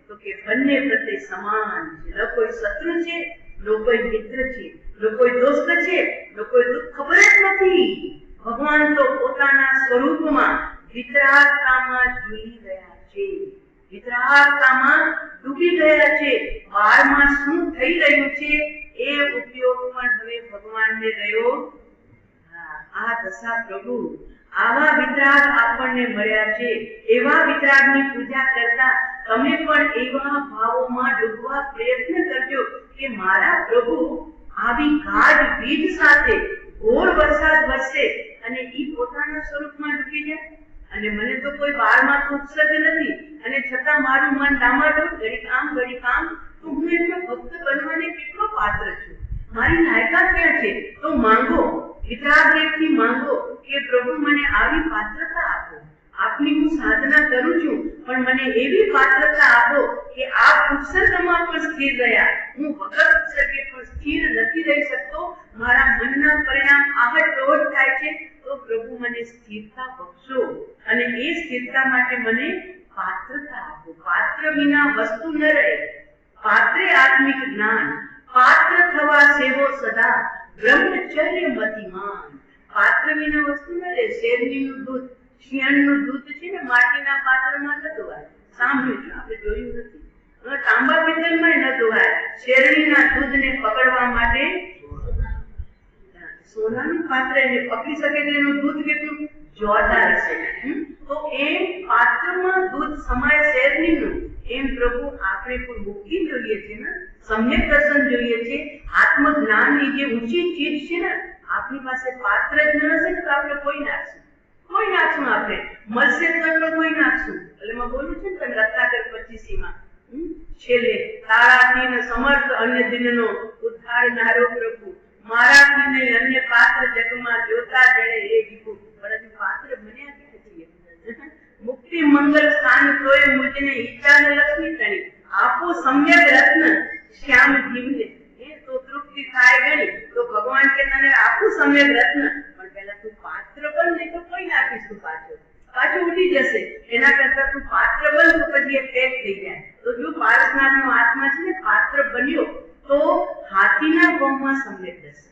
તો કે બંને પ્રત્યે સમાન છે. ન કોઈ શત્રુ છે, ન કોઈ મિત્ર છે, ન કોઈ દોસ્ત છે, ન કોઈ દુઃખ ખબર જ નથી. ભગવાન તો પોતાના સ્વરૂપમાં વિતરાગતામાં ઝૂલી ગયા છે, વિતરાગતામાં ડૂબી ગયા છે. બહારમાં શું થઈ રહ્યું છે એ ઉપયોગ પણ હવે ભગવાનને રહ્યો. આ દશા પ્રભુ, આવા વિતરાગ આપણને મળ્યા છે. એવા વિતરાગની પૂજા કરતા તમે પણ એવા ભાવોમાં ડૂબવા પ્રયત્ન કરજો કે મારા પ્રભુ આવી ગાઢ વીજ સાથે ઘોર વરસાદ વરસે અને ઈ પોતાના સ્વરૂપમાં ડૂબી જાય. અને મને તો કોઈ બહારમાં તો ઉપસર્ગ નથી, અને છતાં મારું મન ડામાડોળ, ઘડી કામ ઘડી કામ, તો હું એમનો ભક્ત બનવાને કેટલો પાત્ર છું. મારી લાયકાત ક્યાં છે? તો માંગો, વિતરાગથી માંગો કે પ્રભુ મને આવી પાત્રતા આપો. આપની હું સાધના કરું છું, પણ મને એવી પાત્રતા આપો કે આપ ઉત્સર્ગમાં પણ સ્થિર રહ્યા. હું વગર ઉત્સર્ગે પણ સ્થિર નથી રહી શકતો. મારા મનના પરિણામ આહટ થાય છે. તો પ્રભુ મને સ્થિરતા બક્ષો અને એ સ્થિરતા માટે મને પાત્રતા આપો. પાત્ર વિના વસ્તુ ન રહે. પાત્રે આત્મિક જ્ઞાન, પાત્ર થવા સેવો સદા, બ્રહ્મચર્ય મતિમાન. પાત્ર વિના વસ્તુ ન રહે. શેરડીનું દૂધ, શિયાળનું દૂધ છે ને માટીના પાત્રમાં ન ધોવાય. સાંભળ્યું છે, આપણે જોયું નથી. તાંબા પિત્તળમાં ન ધોવાય. શેરડીના દૂધને પકડવા માટે સોનાનું પાત્ર એને પકડી શકે તો એનું દૂધ કેટલું જોરદાર હશે. તો એમ પાત્રમાં દૂધ સમાય શેરડીનું, એમ પ્રભુ આપણે પણ મુક્તિ જોઈએ છે ને, સમ્યક દર્શન જોઈએ છે, આત્મજ્ઞાનની જે ઊંચી ચીજ છે ને, આપણી પાસે પાત્ર જ ન હશે ને તો આપણે કોઈ નાખશું. આપણે મળશે તો પણ કોઈ નાખશું. એટલે મેં બોલું છું ને રત્નાકર 25 છેલ્લે તારાથી સમર્થ અન્ય દિનનો ઉદ્ધારનારો પ્રભુ, મારાથી નહીં અન્ય પાત્ર જગમાં જોતા જણે એ વિભુ. પરંતુ પાત્ર બન્યા ક્યાં છીએ? મુક્તિ મંગલ સ્થાન તોય મુજને ઈચ્છાને લક્ષ્મી તણી, આપો સમ્યક રત્ન શ્યામ જીવને, એ તો તૃપ્તિ થાય ગણી. તો ભગવાન કે તને આપું સમ્યક રત્ન, પણ પહેલા તું પાત્ર બન, નહીં તો કોઈ નાખીશ તું પાછું ઉડી જશે. એના કરતા તું પાત્ર બન તો પછી એ પેક થઈ જાય. તો જો પારસનાથનો આત્મા છે ને પાત્ર બન્યો તો હાથીના ગોમાં સમ્યક દર્શન.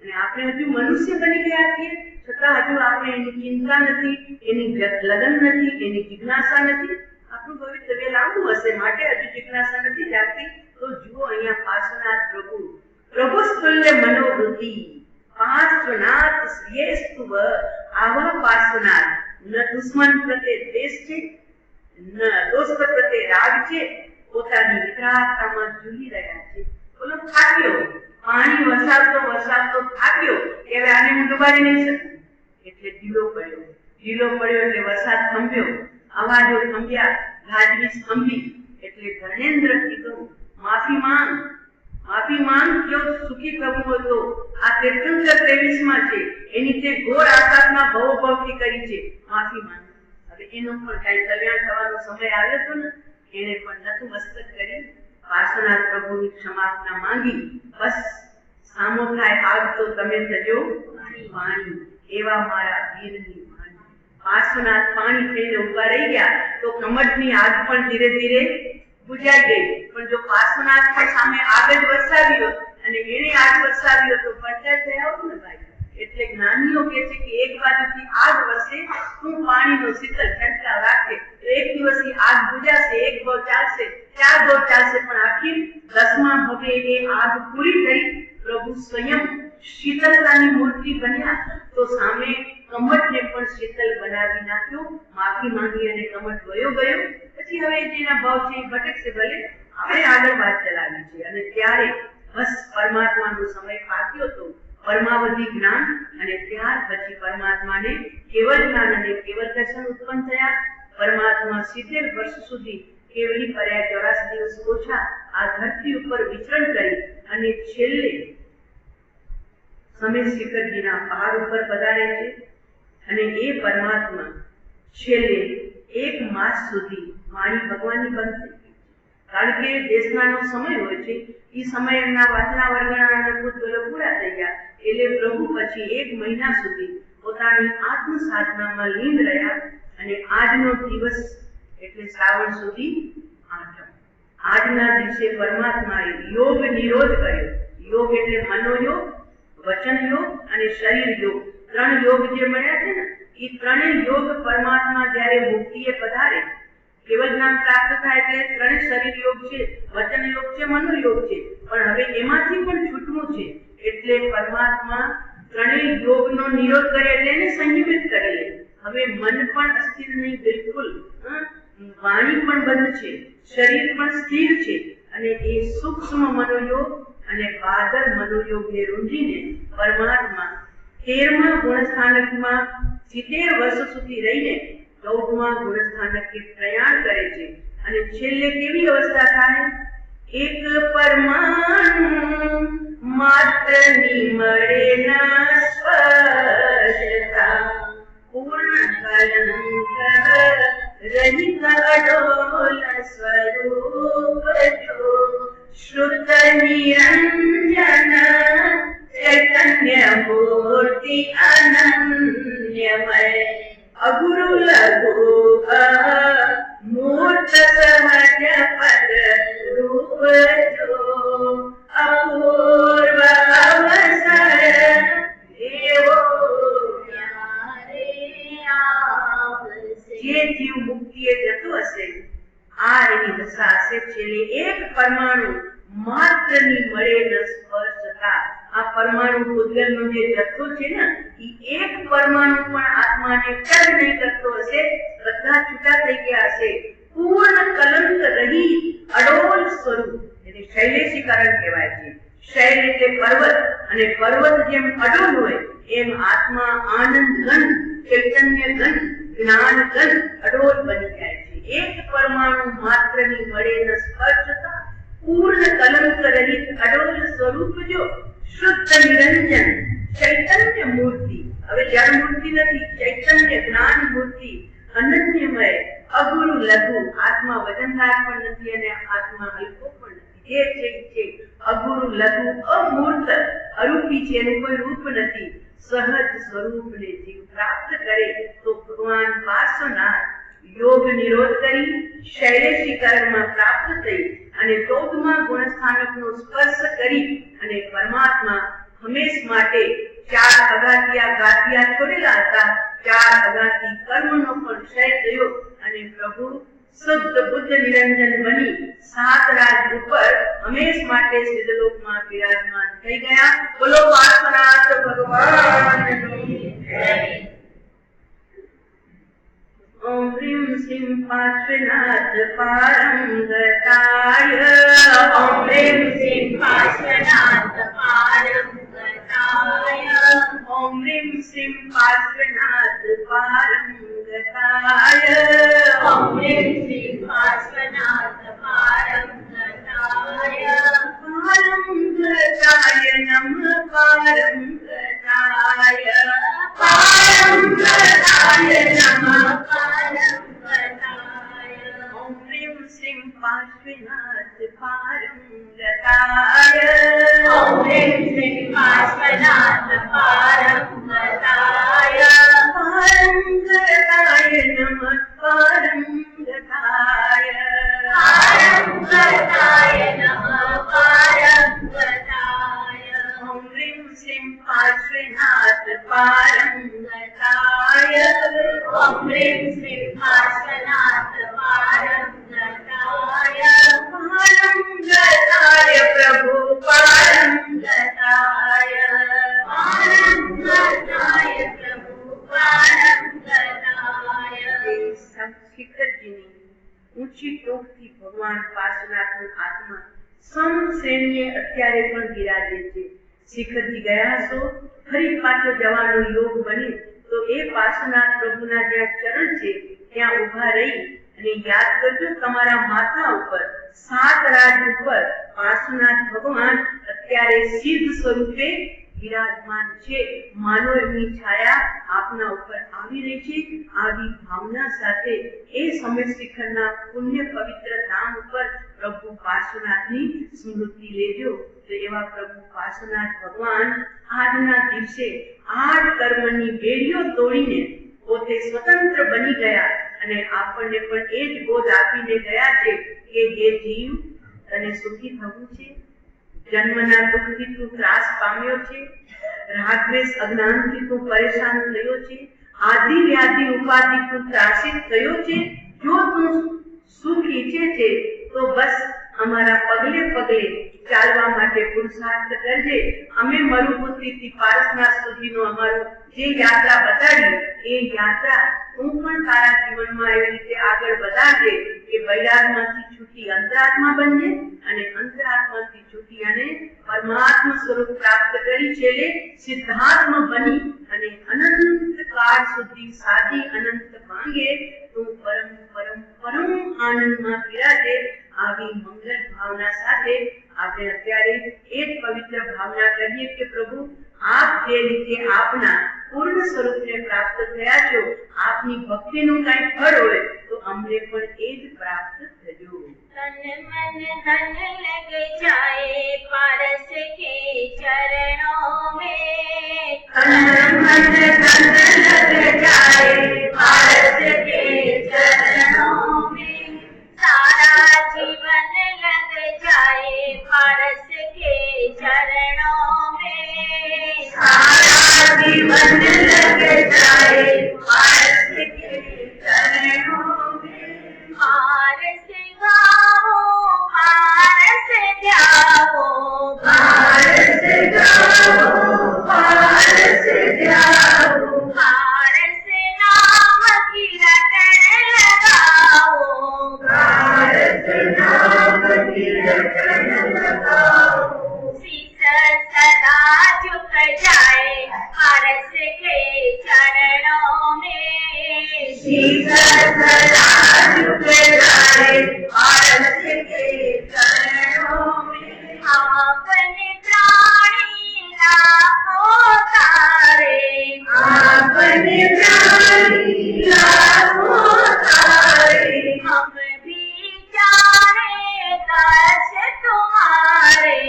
અને આપણે હજુ મનુષ્ય બની ગયા છીએ, છતાં હજુ આપણે એની ચિંતા નથી, એની લગન નથી, એની જિજ્ઞાસા નથી. આપણું ભવિષ્ય લાંબુ હશે, માટે હજુ જિજ્ઞાસા નથી જાગતી. તો જુઓ અહીંયા પાર્શ્વનાથ પ્રભુ, પ્રભુ સ્તુલ્ય મનોવૃત્તિ, પાર્શ્વનાથ શ્રેષ્ઠ. આવા પાર્શ્વનાથ ન દુશ્મન પ્રત્યે દ્વેષ છે, ન દોસ્ત પ્રત્યે રાગ છે, પોતાની વિતરાગતામાં ઝૂલી રહ્યા છે. બોલો થાક્યો, પાણી વરસાવતો થાક્યો કે હવે આને હું ડુબાડી નહીં શકું, એટલે ઢીલો પડ્યો એટલે વરસાદ થંભ્યો, અવાજો થંભ્યા, ગાજવીજ થંભી, એટલે ધર્મેન્દ્ર કીધું માફી માંગ કયો સુખી થવું હતો. આ તીર્થંકર 23 છે, એની તે ઘોર આઘાતમાં ભવભવથી કરી છે, માફી માંગ. હવે એનો પણ કઈ કલ્યાણ થવાનો સમય આવ્યો હતો ને, એને પણ નતમસ્તક કરી પાર્શ્વનાથ પ્રભુની ક્ષમાપના માંગી. બસ સામો થાય આગ તો તમે થજો પાણી, એવા મારા વીરની વાણી. પાર્શ્વનાથ પાણી થઈને ઉભા રહી ગયા તો કમઠની આગ પણ ધીરે ધીરે બુઝાઈ ગઈ. પણ જો પાર્શ્વનાથ સામે આગ જ વરસાવ્યો અને એને આગ વરસાવ્યો તો પડતા થયા હોત ને ભાઈ. એટલે જ્ઞાનીઓ કહે છે કે એક બાજુથી આગ વરસે, તું પાણીનો શીતળ છંટકાવ રાખે તો એક દિવસ આગ બુઝાશે, એક ભવ ચાલશે, 4 ભવ ચાલશે, પણ આખી 10મા ભવે એ આગ પૂરી થઈ. પ્રભુ સ્વયં શીતળતાની મૂર્તિ બન્યા તો સામે કમઠને પણ શીતળ બનાવી નાખ્યો. માફી માંગી અને કમઠ વયો ગયો. પછી હવે જેના ભાવ છે એ ભટકશે, ભલે આપણે આગળ વાત ચલાવી છે. અને ત્યારે બસ પરમાત્માનો સમય પાક્યો હતો, પરમાવધિ જ્ઞાન, અને ત્યાર પછી પરમાત્માને કેવલ જ્ઞાન અને કેવલ દર્શન ઉત્પન્ન થયા. પરમાત્મા 70 વર્ષ સુધી કેવલી કર્યા, 84 દિવસ ઓછા આ ધરતી ઉપર વિચરણ કરી અને છેલ્લે સમેત શિખરજીના પહાડ ઉપર પધારે છે. અને એ પરમાત્મા છેલ્લે 1 માસ સુધી વાણી ભગવાનની બંધ થઈ ગઈ. કારણ કે દેશનાનો સમય હોય છે, એ સમય એમના વાંચના વર્ગણાના ભૂતગલો પૂરા થઈ ગયા. એટલે પ્રભુ પછી 1 મહિના સુધી પોતાની આત્મ સાધનામાં લીન રહ્યા. અને આજનો દિવસ એટલે શ્રાવણ સુધી 8મ. આજના દિવસે પરમાત્માએ યોગ નિરોધ કર્યો. યોગ એટલે મનોયોગ, વચન યોગ અને શરીર યોગ. 3 યોગ જે મળ્યા છે ને, એ 3 યોગ પરમાત્મા જ્યારે મુક્તિએ પધારે, કેવલ જ્ઞાન પ્રાપ્ત થાય એટલે 3 શરીર યોગ છે, વચન યોગ છે, મનોયોગ છે. પણ હવે એમાંથી પણ છૂટવું છે, એટલે પરમાત્મા 3 યોગનો નિરોધ કરે, એટલે એને સંયમિત કરે. હવે મન પણ અસ્થિર નહીં, બિલકુલ. વાણી પણ બંધ છે, શરીર પણ સ્થિર છે. અને એ સૂક્ષ્મ મનોયોગ અને બાદર મનોયોગને રૂંધીને પરમાત્મા 13મા ગુણસ્થાનકમાં 70 વર્ષ સુધી રહીને 14મા ગુણસ્થાનકે પ્રયાણ કરે છે. અને છેલ્લે કેવી અવસ્થા થાય? એક પરમાણુ માત્રની મળે ન સ્પર્શતા, પૂર્ણ કલંક રહિત અડોલ સ્વરૂપ જો, શુદ્ધ નિરંજન ચૈતન્ય મૂર્તિ અનન્યમય, અગુરુ લઘુ મૂર્ત સહજ પદ રૂપ જો, અપૂર્વ અવસર એવો ત્યારે આવશે. જે જીવ મુક્તિએ જતો હશે, આ એની દશા હશે. છેલ્લે એક પરમાણુ માત્રની મળે ન સ્પર્શતા. આ પરમાણુ ભૂતગલનો જે જથ્થો છે ને, એ એક પરમાણુ પણ આત્માને ટચ નહીં કરતો હશે, બધા છૂટા થઈ ગયા હશે. પૂર્ણ કલંક રહી અડોલ સ્વરૂપ, એટલે શૈલેષીકરણ કહેવાય છે. શૈલ એટલે પર્વત, અને પર્વત જેમ અડોલ હોય એમ આત્મા આનંદ ઘન, ચૈતન્ય ઘન, જ્ઞાન ઘન અડોલ બની જાય છે. એક પરમાણુ માત્રની મળે ન સ્પર્શતા, પૂર્ણ કલંક રહિત અડોલ સ્વરૂપ જો, શુદ્ધ નિરંજન ચૈતન્ય મૂર્તિ. હવે જળ મૂર્તિ નથી, ચૈતન્ય જ્ઞાન મૂર્તિ અનન્યમય, અગુરુ લઘુ. આત્મા વજનદાર પણ નથી અને આત્મા હલકો પણ નથી. જે છે અગુરુ લઘુ અમૂર્ત, અરૂપી છે, એનું કોઈ રૂપ નથી. સહજ સ્વરૂપને જીવ પ્રાપ્ત કરે તો ભગવાન પાર્શ્વનાથ યોગ નિરોધ કરી શૈલેષીકરણમાં પ્રાપ્ત થઈ અને 14મા ગુણસ્થાનકનો સ્પર્શ કરી અને પરમાત્મા હંમેશ માટે 4 અગાતિયા ગાતિયા છોડેલા હતા, 4 અગાતી કર્મનો પણ ક્ષય થયો અને પ્રભુ શુદ્ધ બુદ્ધ નિરંજન બની 7 રાજ ઉપર હંમેશ માટે સિદ્ધલોકમાં વિરાજમાન થઈ ગયા. બોલો પાર્શ્વનાથ ભગવાનની જય. ઓમ હ્રીમ શ્રીમ પાર્શ્વનાથ પારંગતાય, ઓમ હ્રીમ શ્રીમ પાર્શ્વનાથ પારંગતાય, ઓમ હ્રીમ શ્રીમ પાર્શ્વનાથ પારંગતાય, ઓમ હ્રીમ શ્રીમ પાર્શ્વનાથ પારંગતાય, પારંગતાય નમઃ પારંગતાય, પારંગતાય નમઃ ઓમ હ્રીમ શ્રીમ પાર્શ્વનાથ પારંગતાય, ઓમ હ્રીમ શ્રીમ પાર્શ્વનાથ પારંગતાય, પારંગતાય નમઃ પારંગતાય, પારંગતાય નમઃ પારંગતાય, ઓમ હ્રીમ શ્રીમ પાર્શ્વનાથ પારંગતાય, ઓમ હ્રીમ શ્રીમ પાર્શ્વનાથ પારંગતાય, પારંગતાય પ્રભુ પારંગતાય, પારંગતાય પ્રભુ પારંગતાય. શિખરજીની ઊંચી ટોકથી ભગવાન પાર્શ્વનાથનો આત્મા સમશ્રેણીએ અત્યારે પણ બિરાજે છે. શિખરજી ગયા છો, ફરી પાછો જવાનો યોગ બને તો એ પાર્શ્વનાથ પ્રભુના જ્યાં ચરણ છે ત્યાં ઊભા રહી અને યાદ કરજો, તમારા માથા ઉપર 7 રાજ ઉપર પાર્શ્વનાથ ભગવાન અત્યારે સિદ્ધ સ્વરૂપે વિરાજમાન છે. માનો એમની છાયા આપના ઉપર આવી રહી છે. આવી ભાવના સાથે એ સમય શિખરના પુણ્ય પવિત્ર ધામ ઉપર પ્રભુ પાર્શ્વનાથની સ્મૃતિ લેજો. તો એવા પ્રભુ પાર્શ્વનાથ ભગવાન આજના દિવસે 8 કર્મની બેડીઓ તોડીને પોતે સ્વતંત્ર બની ગયા અને આપણને પણ એ જ બોધ આપીને ગયા છે કે હે જીવ, તને સુખી થવું છે, જન્મના દુઃખથી તું ત્રાસ પામ્યો છે, રાગદ્વેષ અજ્ઞાનથી તું પરેશાન થયો છે, આદિ વ્યાધિ ઉપાધિ તું ત્રાસિત થયો છે. જો તું સુખ ઈચ્છે છે તો બસ અમારા પગલે પગલે ચાલવા માટે પુરુષાર્થ કરજે. અમે મરુભૂતિથી પારસનાથ સુધીનો અમારો જે યાત્રા બતાડી એ યાત્રા તું પણ તારા જીવનમાં એવી રીતે આગળ વધારજે કે બૈરાગમાંથી છૂટી અંતરાત્મા બનજે અને અંતરાત્માથી છૂટી અને પરમાત્મા સ્વરૂપ પ્રાપ્ત કરી છેલ્લે સિદ્ધાત્મા બની અને અનંત કાળ સુધી સાધી અનંત ભાંગે તું પરમ પરમ પરમ આનંદમાં બિરાજે. આવી મંગલ ભાવના સાથે આપણે અત્યારે એ જ પવિત્ર ભાવના કરીએ કે પ્રભુ આપ જે રીતે આપના પૂર્ણ સ્વરૂપને પ્રાપ્ત થયા છો, આપની ભક્તિનું કાંઈ ફળ હોય તો અમને પણ એ જ પ્રાપ્ત થજો। तन मन धन लग जाए पारस के चरणों में। तन मन धन लग जाए पारस के चरणों में। सारा जीवन लग जाए पारस के चरणों में। सारा जीवन लग जाए पारस के चरणों में। पारस गाओ पारस जाओ पारस जाओ पारस जाओ। पारस नाम की रटन लगाओ। पारस नाम की रटन लगाओ। शीश सदा झुक जाए पारस के चरणों में। शीश सदा झुक जाए पारस के चरणों में। आपने प्राणी लाखों तारे। आपने प्राणी लाखों तारे। हम भी जाने दर्श तुम्हारे।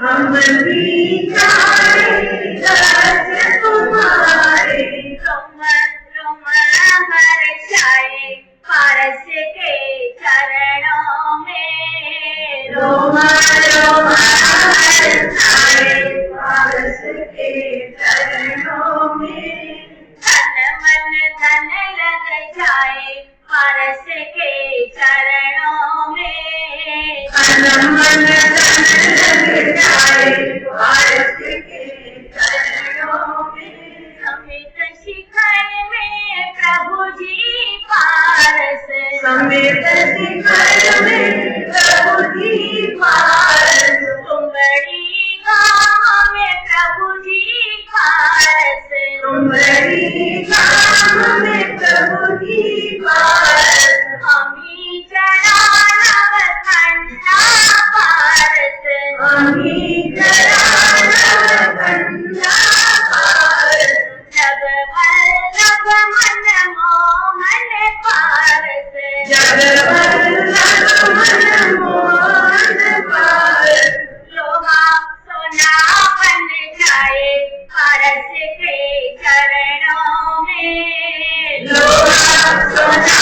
हम भी जाने दर्श तुम्हारे। तुम हर्षाए पारस के चरणों में। रोमा रोमा हर्षाए पारस के चरणों में। तन मन धन लग जाए पारस के चरणों में। तन मन धन लग जाए पारस के चरणों में। समित शिखर में प्रभु जी पारस। समेत शिखर में प्रभु जी पारस। तुमरी गाँव में प्रभु जी पारस। तुम्हारी गाँव में प्रभु जी पारस। अमी चरा नवखंडा पारस। अमी चरा नवखंडा पारस। जगवल्लभ मन मोहन पारस। जगवल्लभ मन मोहन पारस। लोहा सोना बन जाए पारस के चरणों में। लोहा सोना